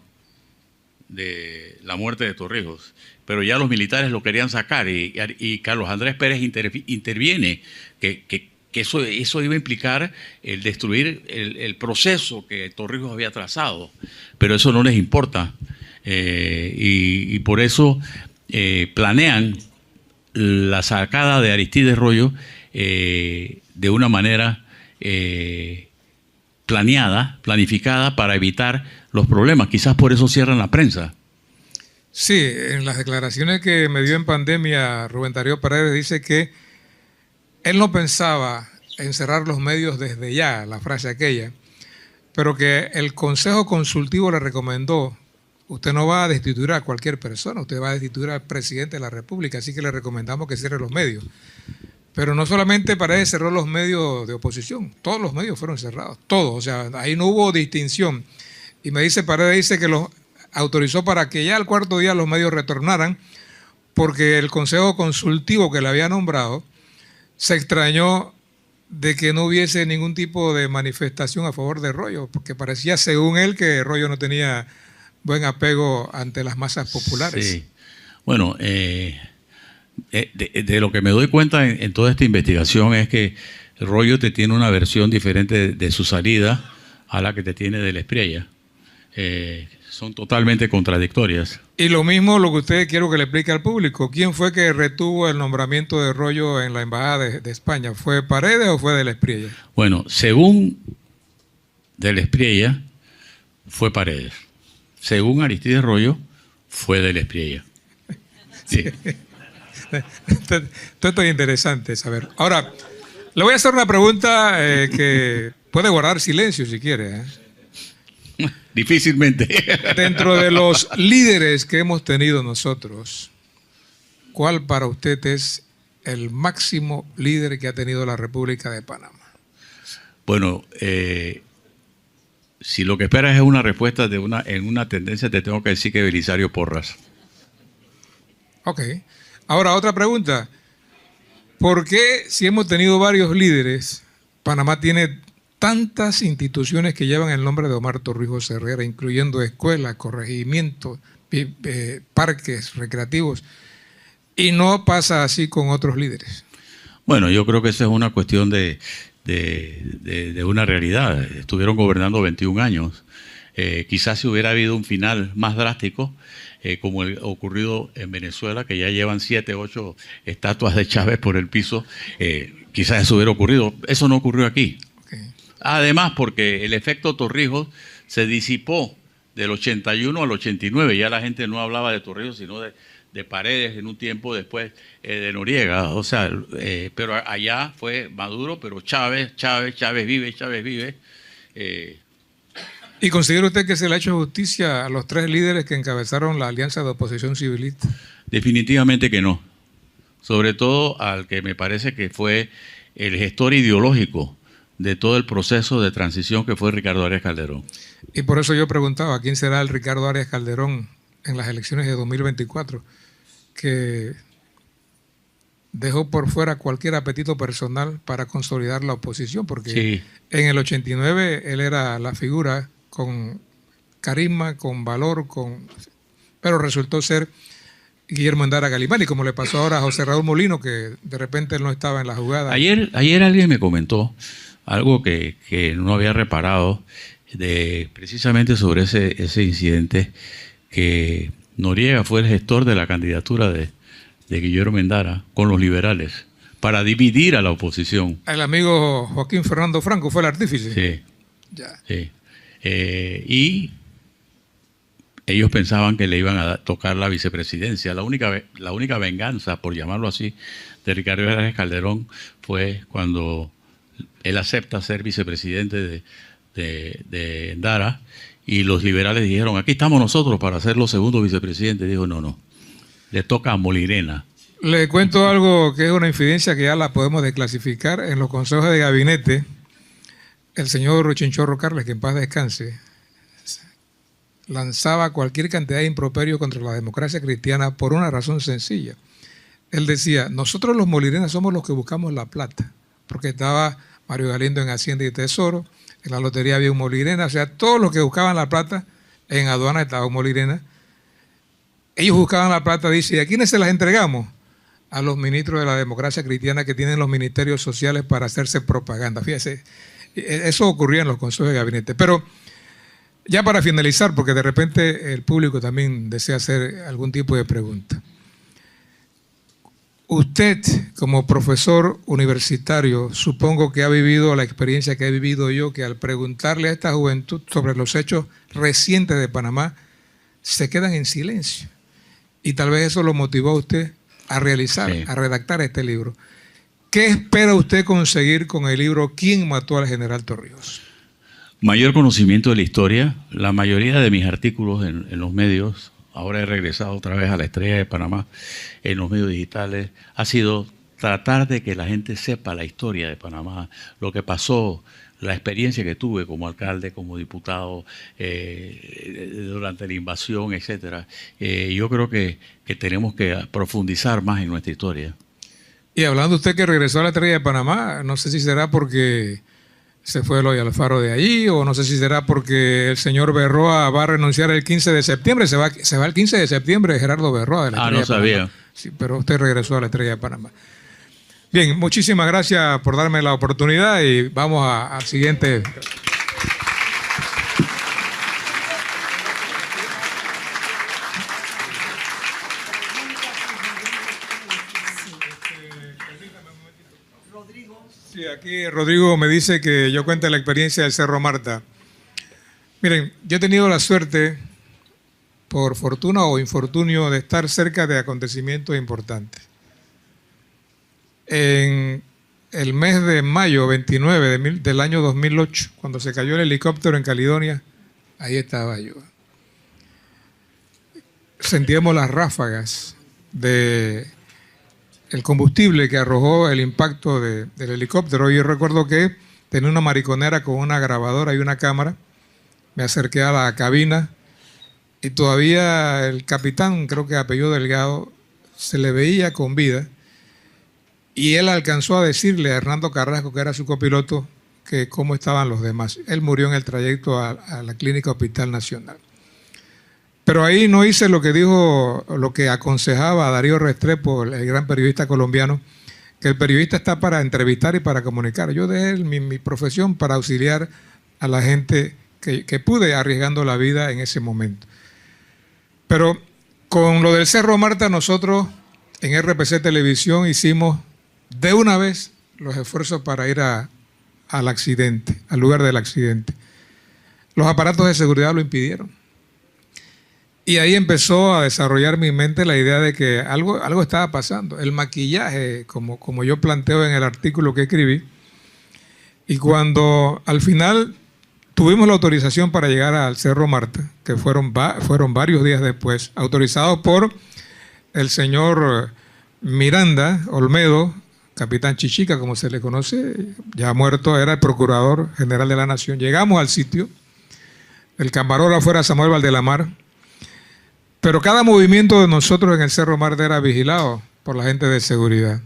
Speaker 6: de la muerte de Torrijos, pero ya los militares lo querían sacar y Carlos Andrés Pérez interviene, que eso iba a implicar el destruir el proceso que Torrijos había trazado, pero eso no les importa, y por eso planean la sacada de Aristides Royo de una manera planificada para evitar los problemas. Quizás por eso cierran la prensa.
Speaker 5: Sí, en las declaraciones que me dio en pandemia Rubén Darío Paredes dice que él no pensaba en cerrar los medios desde ya, la frase aquella, pero que el Consejo Consultivo le recomendó: usted no va a destituir a cualquier persona, usted va a destituir al presidente de la República, así que le recomendamos que cierre los medios. Pero no solamente Paredes cerró los medios de oposición, todos los medios fueron cerrados, todos, o sea, ahí no hubo distinción. Y me dice Paredes, dice que los autorizó para que ya al cuarto día los medios retornaran, porque el Consejo Consultivo que le había nombrado se extrañó de que no hubiese ningún tipo de manifestación a favor de Royo, porque parecía, según él, que Royo no tenía buen apego ante las masas populares.
Speaker 6: Sí. Bueno, de lo que me doy cuenta en toda esta investigación es que Royo te tiene una versión diferente de su salida a la que te tiene de la Espriella. Son totalmente contradictorias.
Speaker 5: Y lo mismo lo que usted quiero que le explique al público. ¿Quién fue que retuvo el nombramiento de Royo en la Embajada de España? ¿Fue Paredes o fue de la Espriella?
Speaker 6: Bueno, según de la Espriella, fue Paredes. Según Aristides Royo, fue de la Espriella. Sí.
Speaker 5: Esto es interesante saber. Ahora, le voy a hacer una pregunta que puede guardar silencio si quiere.
Speaker 6: Difícilmente.
Speaker 5: Dentro de los líderes que hemos tenido nosotros, ¿cuál para usted es el máximo líder que ha tenido la República de Panamá?
Speaker 6: Bueno, si lo que esperas es una respuesta en una tendencia, te tengo que decir que Belisario Porras.
Speaker 5: Ok. Ahora, otra pregunta. ¿Por qué, si hemos tenido varios líderes, Panamá tiene tantas instituciones que llevan el nombre de Omar Torrijos Herrera, incluyendo escuelas, corregimientos, parques recreativos, y no pasa así con otros líderes?
Speaker 6: Bueno, yo creo que esa es una cuestión de una realidad. Estuvieron gobernando 21 años. Quizás si hubiera habido un final más drástico, como el ocurrido en Venezuela, que ya llevan 7, 8 estatuas de Chávez por el piso, quizás eso hubiera ocurrido. Eso no ocurrió aquí.
Speaker 5: Okay.
Speaker 6: Además, porque el efecto Torrijos se disipó del 81 al 89. Ya la gente no hablaba de Torrijos, sino de Paredes en un tiempo después, de Noriega. O sea, pero allá fue Maduro, pero Chávez vive.
Speaker 5: ¿Y considera usted que se le ha hecho justicia a los 3 líderes que encabezaron la Alianza de Oposición Civilista?
Speaker 6: Definitivamente que no. Sobre todo al que me parece que fue el gestor ideológico de todo el proceso de transición, que fue Ricardo Arias Calderón.
Speaker 5: Y por eso yo preguntaba, ¿quién será el Ricardo Arias Calderón en las elecciones de 2024? Que dejó por fuera cualquier apetito personal para consolidar la oposición, porque sí, en el 89 él era la figura con carisma, con valor, pero resultó ser Guillermo Endara Galimani, como le pasó ahora a José Raúl Molino, que de repente él no estaba en la jugada.
Speaker 6: Ayer alguien me comentó algo que no había reparado, precisamente sobre ese incidente, que Noriega fue el gestor de la candidatura de Guillermo Endara con los liberales para dividir a la oposición.
Speaker 5: El amigo Joaquín Fernando Franco fue el artífice.
Speaker 6: Sí.
Speaker 5: Ya.
Speaker 6: Sí. Y ellos pensaban que le iban a tocar la vicepresidencia. La única venganza, por llamarlo así, de Ricardo Arias Calderón fue cuando él acepta ser vicepresidente de Endara, y los liberales dijeron: aquí estamos nosotros para ser los segundos vicepresidentes. Dijo: no, le toca a Molirena.
Speaker 5: Le cuento algo que es una infidencia que ya la podemos desclasificar. En los consejos de gabinete, el señor Chinchorro Carles, que en paz descanse, lanzaba cualquier cantidad de improperios contra la democracia cristiana por una razón sencilla. Él decía, nosotros los molirenas somos los que buscamos la plata, porque estaba Mario Galindo en Hacienda y Tesoro, en la lotería había un molirena, o sea, todos los que buscaban la plata, en aduana estaba un molirena. Ellos buscaban la plata, dice, ¿y a quiénes se las entregamos? A los ministros de la democracia cristiana que tienen los ministerios sociales para hacerse propaganda. Fíjese, eso ocurría en los consejos de gabinete. Pero ya para finalizar, porque de repente el público también desea hacer algún tipo de pregunta. Usted, como profesor universitario, supongo que ha vivido la experiencia que he vivido yo, que al preguntarle a esta juventud sobre los hechos recientes de Panamá, se quedan en silencio. Y tal vez eso lo motivó a usted a realizar, a redactar este libro. ¿Qué espera usted conseguir con el libro ¿Quién mató al general Torrijos?
Speaker 6: Mayor conocimiento de la historia. La mayoría de mis artículos en los medios, ahora he regresado otra vez a la Estrella de Panamá, en los medios digitales, ha sido tratar de que la gente sepa la historia de Panamá, lo que pasó, la experiencia que tuve como alcalde, como diputado, durante la invasión, etc. Yo creo que tenemos que profundizar más en nuestra historia.
Speaker 5: Y hablando usted que regresó a la Estrella de Panamá, no sé si será porque se fue Eloy Alfaro de ahí, o no sé si será porque el señor Berroa va a renunciar el 15 de septiembre, se va el 15 de septiembre Gerardo Berroa de la Estrella
Speaker 6: no sabía.
Speaker 5: de Panamá. Sí, pero usted regresó a la Estrella de Panamá. Bien, muchísimas gracias por darme la oportunidad y vamos al siguiente. Sí, aquí Rodrigo me dice que yo cuente la experiencia del Cerro Marta. Miren, yo he tenido la suerte, por fortuna o infortunio, de estar cerca de acontecimientos importantes. En el mes de mayo 29 del año 2008, cuando se cayó el helicóptero en Caledonia, ahí estaba yo. Sentíamos las ráfagas de el combustible que arrojó el impacto del helicóptero. Yo recuerdo que tenía una mariconera con una grabadora y una cámara. Me acerqué a la cabina y todavía el capitán, creo que apellido Delgado, se le veía con vida. Y él alcanzó a decirle a Hernando Carrasco, que era su copiloto, que cómo estaban los demás. Él murió en el trayecto a la Clínica Hospital Nacional. Pero ahí no hice lo que dijo, lo que aconsejaba a Darío Restrepo, el gran periodista colombiano, que el periodista está para entrevistar y para comunicar. Yo dejé mi profesión para auxiliar a la gente que pude, arriesgando la vida en ese momento. Pero con lo del Cerro Marta, nosotros en RPC Televisión hicimos de una vez los esfuerzos para ir al accidente, al lugar del accidente. Los aparatos de seguridad lo impidieron. Y ahí empezó a desarrollar mi mente la idea de que algo estaba pasando. El maquillaje, como yo planteo en el artículo que escribí. Y cuando al final tuvimos la autorización para llegar al Cerro Marta, que fueron varios días después, autorizados por el señor Miranda Olmedo, capitán Chichica, como se le conoce, ya muerto, era el procurador general de la Nación. Llegamos al sitio, el camarógrafo era Samuel Valdelamar, pero cada movimiento de nosotros en el Cerro Marta era vigilado por la gente de seguridad.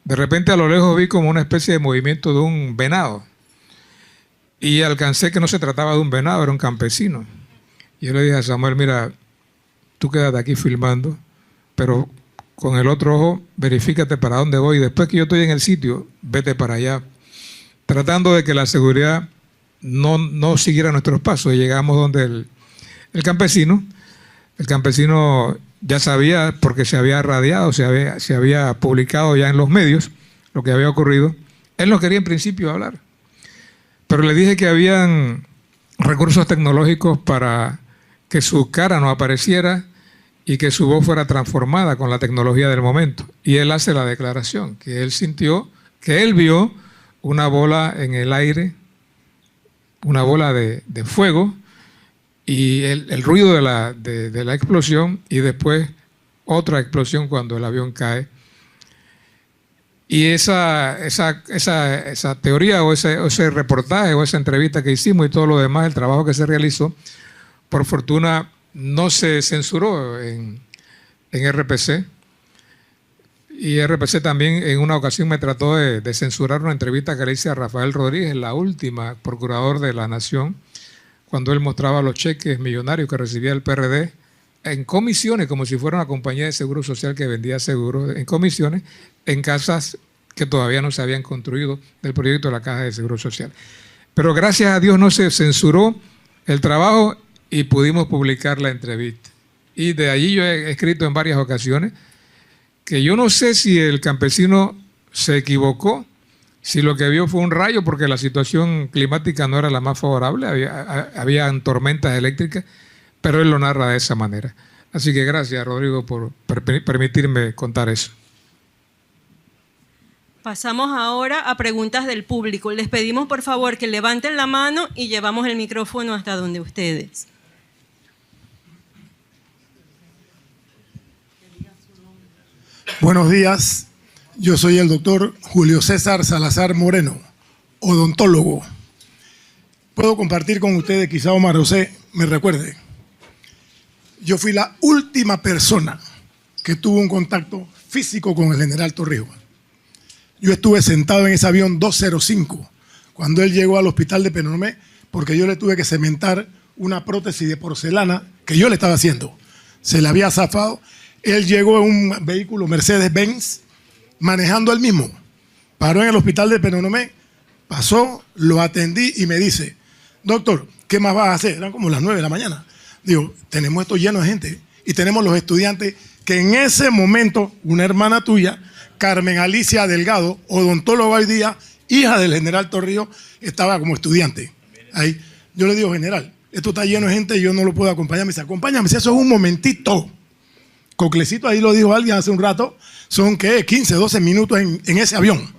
Speaker 5: De repente a lo lejos vi como una especie de movimiento de un venado. Y alcancé que no se trataba de un venado, era un campesino. Y yo le dije a Samuel, mira, tú quédate aquí filmando, pero con el otro ojo verifícate para dónde voy. Después que yo estoy en el sitio, vete para allá. Tratando de que la seguridad no siguiera nuestros pasos. Y llegamos donde el campesino. El campesino ya sabía, porque se había radiado, se había publicado ya en los medios lo que había ocurrido. Él no quería en principio hablar, pero le dije que habían recursos tecnológicos para que su cara no apareciera y que su voz fuera transformada con la tecnología del momento. Y él hace la declaración, que él sintió, que él vio una bola en el aire, una bola de fuego, y el ruido de la explosión, y después otra explosión cuando el avión cae. Y esa teoría o ese reportaje o esa entrevista que hicimos y todo lo demás, el trabajo que se realizó, por fortuna no se censuró en RPC. Y RPC también en una ocasión me trató de censurar una entrevista que le hice a Rafael Rodríguez, la última procurador de la Nación, cuando él mostraba los cheques millonarios que recibía el PRD en comisiones, como si fuera una compañía de seguro social que vendía seguros en comisiones, en casas que todavía no se habían construido del proyecto de la Caja de Seguro Social. Pero gracias a Dios no se censuró el trabajo y pudimos publicar la entrevista. Y de allí yo he escrito en varias ocasiones que yo no sé si el campesino se equivocó, si lo que vio fue un rayo, porque la situación climática no era la más favorable, había tormentas eléctricas, pero él lo narra de esa manera. Así que gracias, Rodrigo, por permitirme contar eso.
Speaker 1: Pasamos ahora a preguntas del público. Les pedimos, por favor, que levanten la mano y llevamos el micrófono hasta donde ustedes.
Speaker 7: Buenos días, yo soy el doctor Julio César Salazar Moreno, odontólogo. Puedo compartir con ustedes, quizá Omar José me recuerde. Yo fui la última persona que tuvo un contacto físico con el general Torrijos. Yo estuve sentado en ese avión 205 cuando él llegó al hospital de Penonomé, porque yo le tuve que cementar una prótesis de porcelana que yo le estaba haciendo. Se le había zafado. Él llegó en un vehículo Mercedes-Benz, manejando él mismo. Paró en el hospital de Penonomé, pasó, lo atendí y me dice, doctor, ¿qué más vas a hacer? Eran como las 9 de la mañana. Digo, tenemos esto lleno de gente y tenemos los estudiantes que en ese momento, una hermana tuya, Carmen Alicia Delgado, odontóloga hoy día, hija del general Torrijos, estaba como estudiante. Ahí, yo le digo, general, esto está lleno de gente y yo no lo puedo acompañar. Me dice, acompáñame, si eso es un momentito. Coclecito, ahí lo dijo alguien hace un rato, son ¿qué? 15, 12 minutos en ese avión.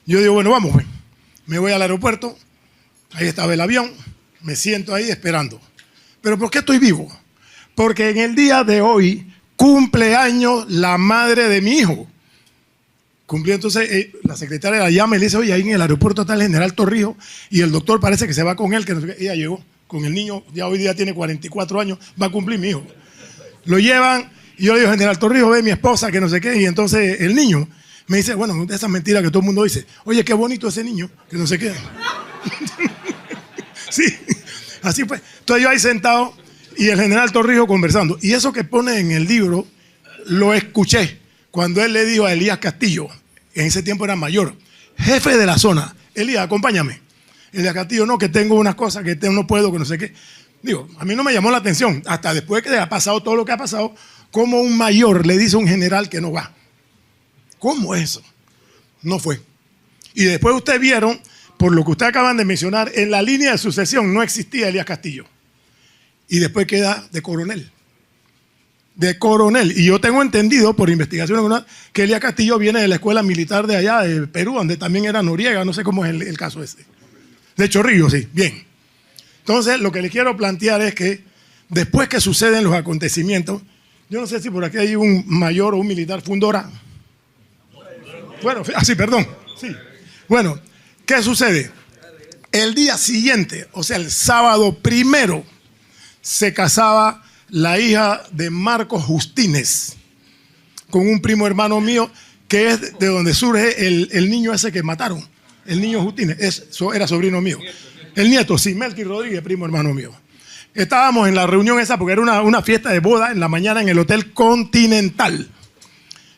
Speaker 7: Yo digo, bueno, vamos, pues. Me voy al aeropuerto, ahí estaba el avión, me siento ahí esperando. ¿Pero por qué estoy vivo? Porque en el día de hoy cumple años la madre de mi hijo. Cumplió entonces, la secretaria la llama y le dice, oye, ahí en el aeropuerto está el general Torrijos y el doctor parece que se va con él, que no sé qué. Ella llegó con el niño, ya hoy día tiene 44 años, va a cumplir mi hijo. Lo llevan y yo le digo, general Torrijos, ve mi esposa, que no sé qué, y entonces el niño me dice, bueno, de esas mentiras que todo el mundo dice, oye, qué bonito ese niño, que no sé qué. Sí, así fue. Entonces yo ahí sentado y el general Torrijos conversando. Y eso que pone en el libro, lo escuché cuando él le dijo a Elías Castillo, en ese tiempo era mayor, jefe de la zona, Elías, acompáñame. Elías Castillo, no, que tengo unas cosas que no puedo, que no sé qué. Digo, a mí no me llamó la atención, hasta después que ha pasado todo lo que ha pasado, como un mayor le dice a un general que no va. ¿Cómo eso? No fue. Y después ustedes vieron, por lo que ustedes acaban de mencionar, en la línea de sucesión no existía Elías Castillo. Y después queda de coronel. De coronel. Y yo tengo entendido, por investigación, que Elías Castillo viene de la escuela militar de allá, de Perú, donde también era Noriega, no sé cómo es el caso ese. De Chorrillo, sí, bien. Entonces, lo que les quiero plantear es que después que suceden los acontecimientos, yo no sé si por aquí hay un mayor o un militar fundora. Bueno, sí, perdón. Sí. Bueno, ¿qué sucede? El día siguiente, o sea, el sábado primero, se casaba la hija de Marcos Justines con un primo hermano mío, que es de donde surge el niño ese que mataron. El niño Justines, eso era sobrino mío. El nieto, sí, Melqui Rodríguez, primo hermano mío. Estábamos en la reunión esa porque era una fiesta de boda en la mañana en el Hotel Continental.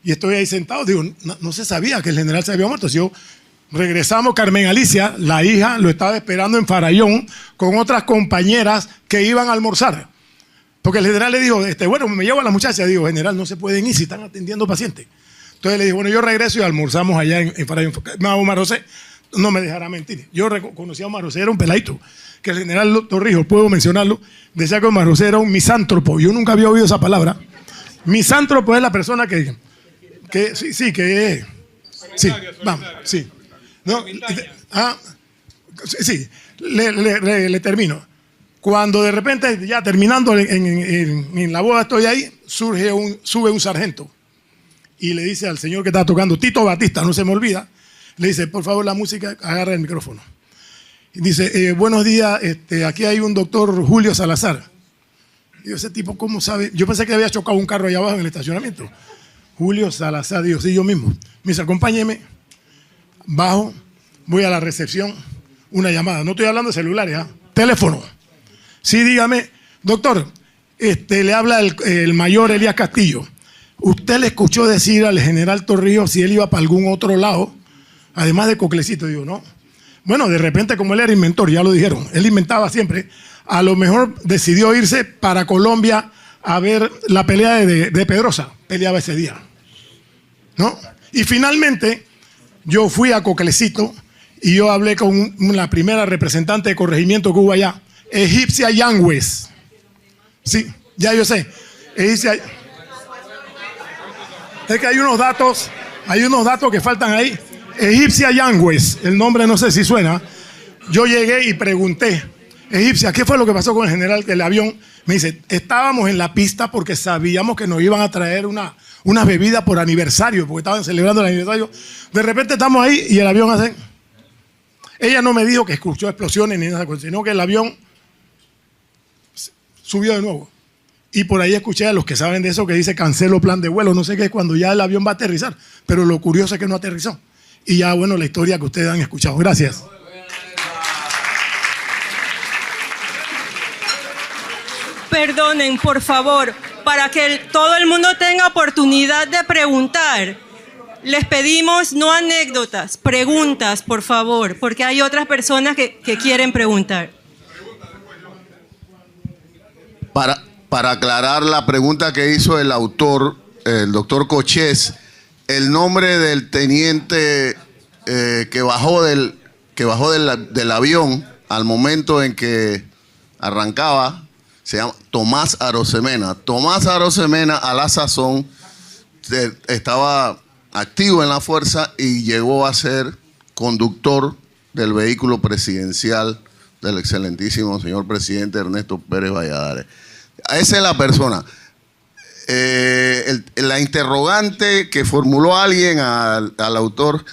Speaker 7: Y estoy ahí sentado, digo, no se sabía que el general se había muerto. Si yo regresamos, Carmen Alicia, la hija, lo estaba esperando en Farallón con otras compañeras que iban a almorzar. Porque el general le dijo, bueno, me llevo a la muchacha. Digo, general, no se pueden ir si están atendiendo pacientes. Entonces le dijo, bueno, yo regreso y almorzamos allá en Farallón. Omar José no me dejará mentir. Yo conocí a Omar José, era un peladito. Que el general Torrijos, puedo mencionarlo, decía que Omar José era un misántropo. Yo nunca había oído esa palabra. Misántropo es la persona que vamos, sí. No, sí, le termino. Cuando de repente, ya terminando en la boda, estoy ahí, sube un sargento y le dice al señor que estaba tocando, Tito Batista, no se me olvida, le dice, por favor, la música, agarra el micrófono. Y dice, buenos días, aquí hay un doctor Julio Salazar. Digo, ese tipo, ¿cómo sabe? Yo pensé que había chocado un carro allá abajo en el estacionamiento. Julio Salazar, digo, sí, yo mismo. Me dice, acompáñeme. Bajo, voy a la recepción, una llamada. No estoy hablando de celulares, ¿ah? Teléfono. Sí, dígame, doctor, le habla el mayor Elías Castillo. ¿Usted le escuchó decir al general Torrijos si él iba para algún otro lado, además de Coclecito? Digo, no. Bueno, de repente, como él era inventor, ya lo dijeron, él inventaba siempre, a lo mejor decidió irse para Colombia a ver la pelea de Pedrosa. Peleaba ese día, ¿no? Y finalmente, yo fui a Coclecito y yo hablé con la primera representante de corregimiento que hubo allá, Egipcia Yangües. Sí, ya yo sé. Egipcia. Es que hay unos datos que faltan ahí. Egipcia Yangües, el nombre no sé si suena. Yo llegué y pregunté, Egipcia, ¿qué fue lo que pasó con el general del avión? Me dice, estábamos en la pista porque sabíamos que nos iban a traer una bebida por aniversario, porque estaban celebrando el aniversario. De repente estamos ahí y el avión hace... Ella no me dijo que escuchó explosiones ni nada, sino que el avión subió de nuevo. Y por ahí escuché a los que saben de eso que dice cancelo plan de vuelo. No sé qué es cuando ya el avión va a aterrizar. Pero lo curioso es que no aterrizó. Y ya, bueno, la historia que ustedes han escuchado. Gracias.
Speaker 1: Perdonen, por favor, para que todo el mundo tenga oportunidad de preguntar. Les pedimos no anécdotas, preguntas, por favor, porque hay otras personas que quieren preguntar.
Speaker 8: Para aclarar la pregunta que hizo el autor, el doctor Cochés, el nombre del teniente que bajó del avión al momento en que arrancaba se llama Tomás Arosemena. Tomás Arosemena a la sazón estaba activo en la fuerza y llegó a ser conductor del vehículo presidencial del excelentísimo señor presidente Ernesto Pérez Valladares. Esa es la persona. La interrogante que formuló alguien al autor,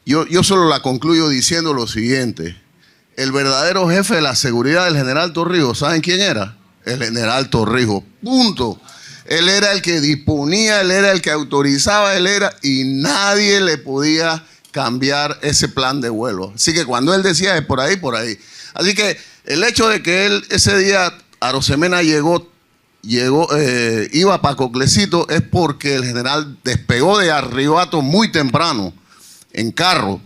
Speaker 8: yo solo la concluyo diciendo lo siguiente. El verdadero jefe de la seguridad del general Torrijos, ¿saben quién era? El general Torrijos, punto. Él era el que disponía, él era el que autorizaba, y nadie le podía cambiar ese plan de vuelo. Así que cuando él decía es por ahí, por ahí. Así que el hecho de que él ese día, Arosemena iba para Coclecito es porque el general despegó de Arribato muy temprano en carro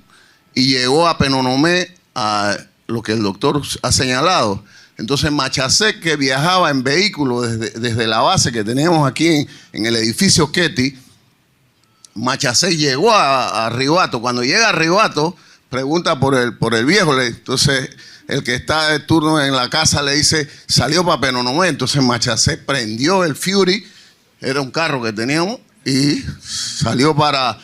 Speaker 8: y llegó a Penonomé, a lo que el doctor ha señalado. Entonces Machacé, que viajaba en vehículo desde la base que teníamos aquí en el edificio Ketty, Machacé llegó a Arribato. Cuando llega a Arribato, pregunta por el viejo. Entonces el que está de turno en la casa le dice, salió para Penonomé. Entonces Machacé prendió el Fury, era un carro que teníamos, y salió para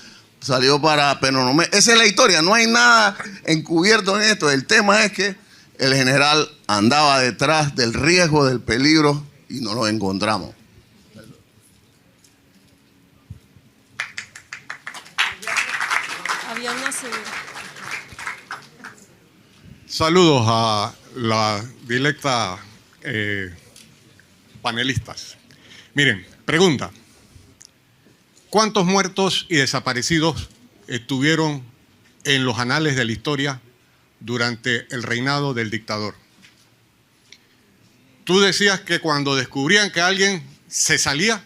Speaker 8: Penonomé. Esa es la historia, no hay nada encubierto en esto. El tema es que el general andaba detrás del riesgo, del peligro, y no lo encontramos.
Speaker 1: Había una señora.
Speaker 9: Saludos a la directa panelistas. Miren, pregunta. ¿Cuántos muertos y desaparecidos estuvieron en los anales de la historia durante el reinado del dictador? Tú decías que cuando descubrían que alguien se salía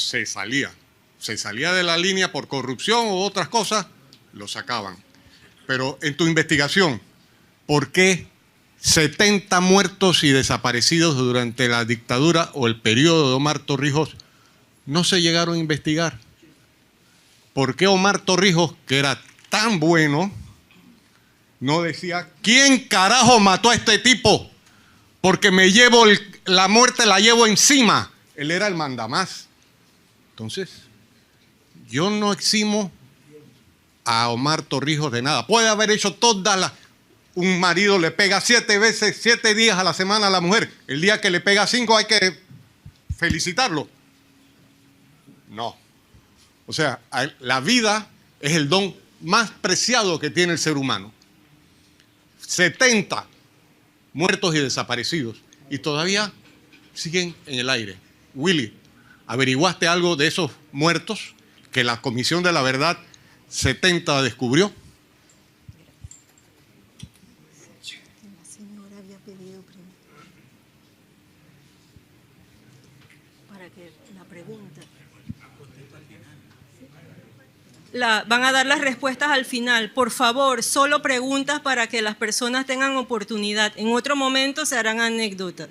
Speaker 9: de la línea por corrupción u otras cosas, lo sacaban. Pero en tu investigación, ¿por qué 70 muertos y desaparecidos durante la dictadura o el periodo de Omar Torrijos no se llegaron a investigar? ¿Por qué Omar Torrijos, que era tan bueno, no decía, ¿quién carajo mató a este tipo? Porque me llevo la muerte, la llevo encima. Él era el mandamás. Entonces, yo no eximo a Omar Torrijos de nada. Puede haber hecho un marido le pega 7 veces, 7 días a la semana a la mujer. El día que le pega 5 hay que felicitarlo. No. O sea, la vida es el don más preciado que tiene el ser humano. 70 muertos y desaparecidos. Y todavía siguen en el aire. Willy, ¿averiguaste algo de esos muertos que la Comisión de la Verdad 70 descubrió?
Speaker 1: La señora había pedido para que la pregunta. Van a dar las respuestas al final. Por favor, solo preguntas para que las personas tengan oportunidad. En otro momento se harán anécdotas.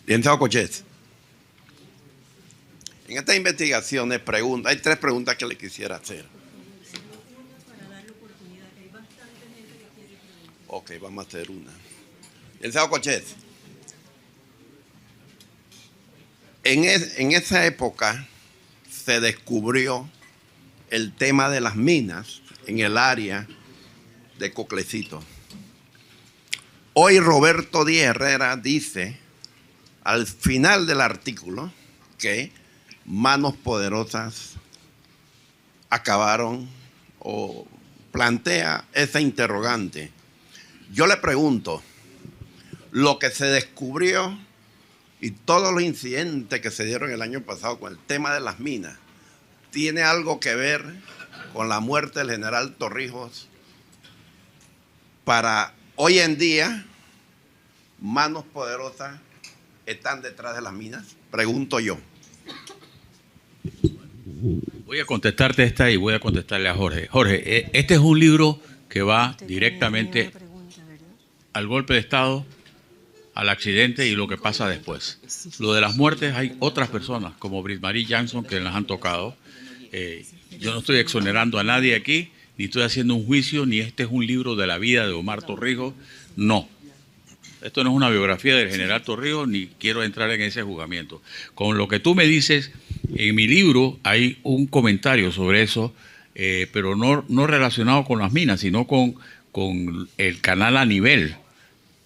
Speaker 10: Licenciado Cochet, en estas investigaciones hay 3 preguntas que le quisiera hacer. Ok, vamos a hacer una. Licenciado Cochet, en esa época se descubrió el tema de las minas en el área de Coclecito. Hoy Roberto Díaz Herrera dice al final del artículo que manos poderosas acabaron o plantea esa interrogante. Yo le pregunto, lo que se descubrió y todos los incidentes que se dieron el año pasado con el tema de las minas, ¿tiene algo que ver con la muerte del general Torrijos para hoy en día manos poderosas están detrás de las minas? Pregunto yo.
Speaker 6: Voy a contestarte esta y voy a contestarle a Jorge. Jorge, este es un libro que va directamente al golpe de Estado, al accidente y lo que pasa después. Lo de las muertes, hay otras personas como Britt Marie Jackson que las han tocado. Yo no estoy exonerando a nadie aquí, ni estoy haciendo un juicio, ni este es un libro de la vida de Omar Torrijos. No. Esto no es una biografía del general Torrijos, ni quiero entrar en ese juzgamiento. Con lo que tú me dices, en mi libro hay un comentario sobre eso, pero no relacionado con las minas, sino con el canal a nivel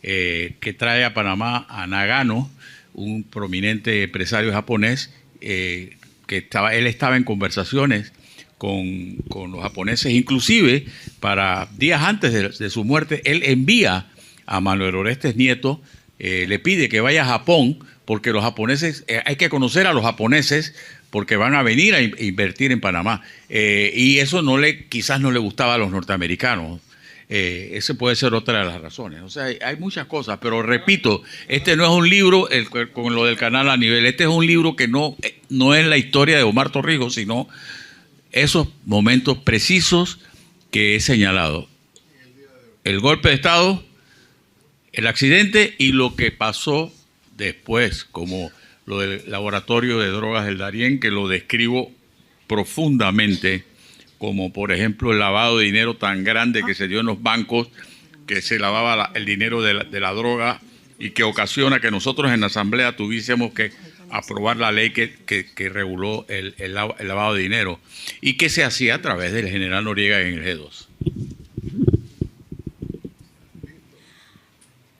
Speaker 6: que trae a Panamá a Nagano, un prominente empresario japonés, él estaba en conversaciones con los japoneses, inclusive para días antes de su muerte, él envía a Manuel Orestes Nieto, le pide que vaya a Japón, porque los japoneses, hay que conocer a los japoneses, porque van a venir a invertir en Panamá. Y eso quizás no le gustaba a los norteamericanos. Esa puede ser otra de las razones. O sea, hay muchas cosas, pero repito, este no es un libro con lo del canal a nivel. Este es un libro que no es la historia de Omar Torrijos, sino esos momentos precisos que he señalado. El golpe de Estado, el accidente y lo que pasó después, como lo del laboratorio de drogas del Darién, que lo describo profundamente, como por ejemplo el lavado de dinero tan grande que se dio en los bancos, que se lavaba el dinero de la droga y que ocasiona que nosotros en la Asamblea tuviésemos que aprobar la ley que reguló el lavado de dinero y que se hacía a través del general Noriega en el G2.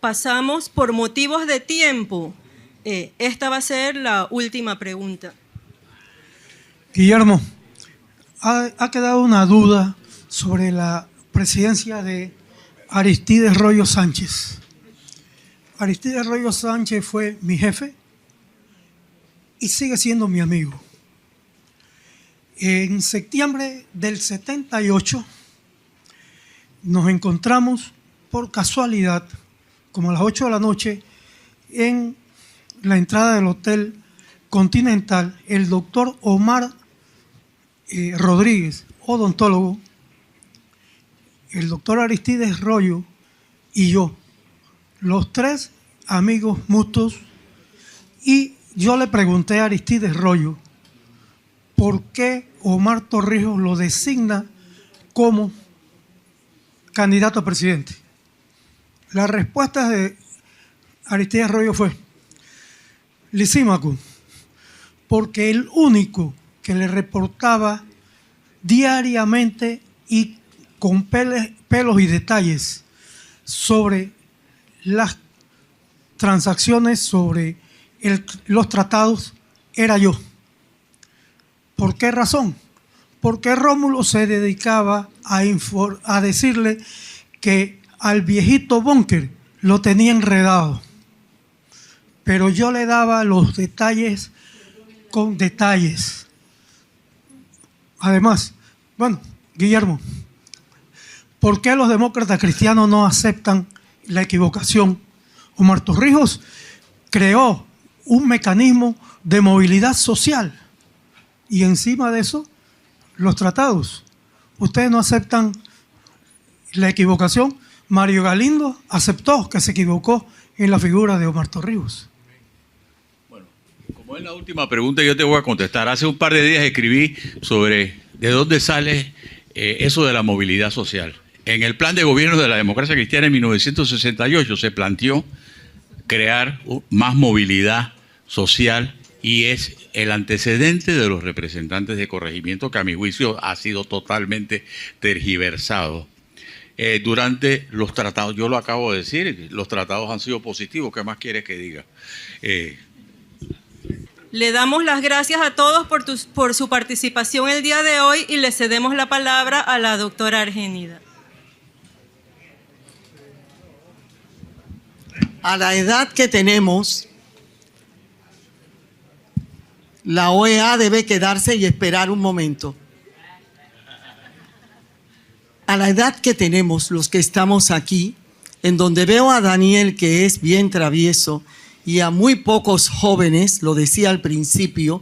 Speaker 1: Pasamos por motivos de tiempo. Esta va a ser la última pregunta.
Speaker 11: Guillermo, ha quedado una duda sobre la presidencia de Aristides Royo Sánchez. Aristides Royo Sánchez fue mi jefe y sigue siendo mi amigo. En septiembre del 78 nos encontramos por casualidad, como a las 8 de la noche, en la entrada del Hotel Continental, el doctor Omar Rodríguez, odontólogo, el doctor Aristides Royo y yo, los 3 amigos mutuos, y yo le pregunté a Aristides Royo por qué Omar Torrijos lo designa como candidato a presidente. La respuesta de Aristides Royo fue: Lisímaco, porque el único que le reportaba diariamente y con pelos y detalles sobre las transacciones, sobre los tratados, era yo. ¿Por qué razón? Porque Rómulo se dedicaba a decirle que al viejito Bunker lo tenía enredado, pero yo le daba los detalles con detalles. Además, bueno, Guillermo, ¿por qué los demócratas cristianos no aceptan la equivocación? Omar Torrijos creó un mecanismo de movilidad social y encima de eso, los tratados. Ustedes no aceptan la equivocación. Mario Galindo aceptó que se equivocó en la figura de Omar Torrijos.
Speaker 6: Bueno, como es la última pregunta, yo te voy a contestar. Hace un par de días escribí sobre de dónde sale eso de la movilidad social. En el plan de gobierno de la democracia cristiana en 1968 se planteó crear más movilidad social y es el antecedente de los representantes de corregimiento que a mi juicio ha sido totalmente tergiversado. Durante los tratados, yo lo acabo de decir, los tratados han sido positivos. ¿Qué más quieres que diga?
Speaker 1: Le damos las gracias a todos por su participación el día de hoy y le cedemos la palabra a la doctora Argenida.
Speaker 3: A la edad que tenemos, la OEA debe quedarse y esperar un momento. A la edad que tenemos los que estamos aquí, en donde veo a Daniel que es bien travieso y a muy pocos jóvenes, lo decía al principio,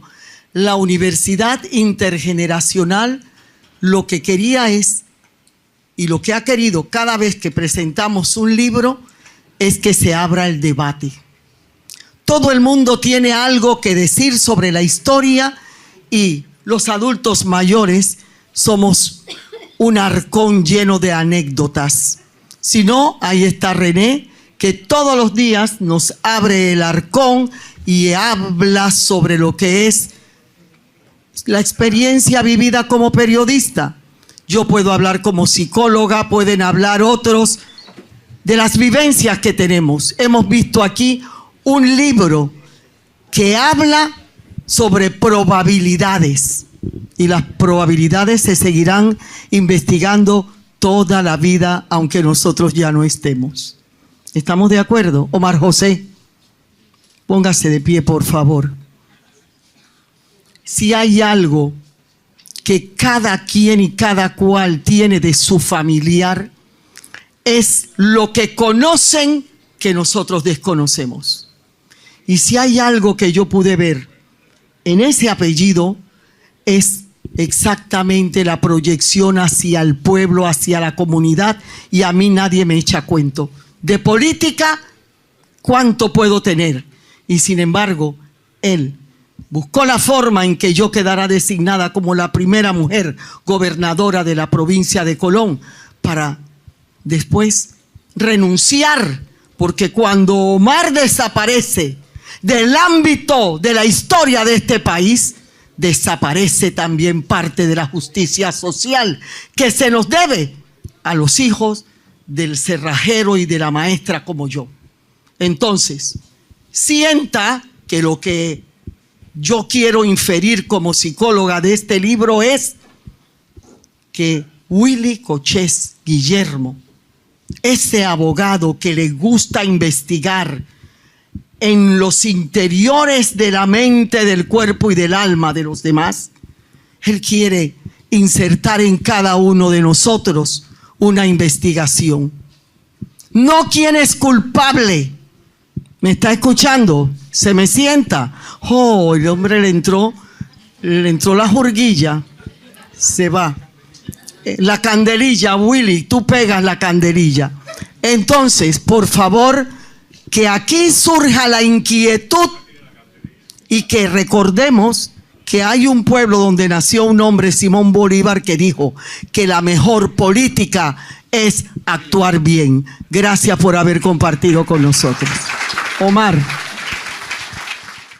Speaker 3: la universidad intergeneracional lo que quería es, y lo que ha querido cada vez que presentamos un libro, es que se abra el debate. Todo el mundo tiene algo que decir sobre la historia y los adultos mayores somos un arcón lleno de anécdotas. Si no, ahí está René, que todos los días nos abre el arcón y habla sobre lo que es la experiencia vivida como periodista. Yo puedo hablar como psicóloga, pueden hablar otros de las vivencias que tenemos. Hemos visto aquí un libro que habla sobre probabilidades y las probabilidades se seguirán investigando toda la vida, aunque nosotros ya no estemos. ¿Estamos de acuerdo? Omar José, póngase de pie, por favor. Si hay algo que cada quien y cada cual tiene de su familiar, es lo que conocen que nosotros desconocemos. Y si hay algo que yo pude ver en ese apellido, es exactamente la proyección hacia el pueblo, hacia la comunidad, y a mí nadie me echa cuento. De política, ¿cuánto puedo tener? Y sin embargo, él buscó la forma en que yo quedara designada como la primera mujer gobernadora de la provincia de Colón, para después renunciar, porque cuando Omar desaparece del ámbito de la historia de este país, desaparece también parte de la justicia social que se nos debe a los hijos del cerrajero y de la maestra como yo. Entonces, sienta que lo que yo quiero inferir como psicóloga de este libro es que Willy Cochés Guillermo, ese abogado que le gusta investigar en los interiores de la mente, del cuerpo y del alma de los demás, él quiere insertar en cada uno de nosotros una investigación. No quién es culpable. ¿Me está escuchando? Se me sienta. Oh, el hombre le entró la jurguilla. Se va. La candelilla, Willy, tú pegas la candelilla. Entonces, por favor, que aquí surja la inquietud y que recordemos que hay un pueblo donde nació un hombre, Simón Bolívar, que dijo que la mejor política es actuar bien. Gracias por haber compartido con nosotros. Omar.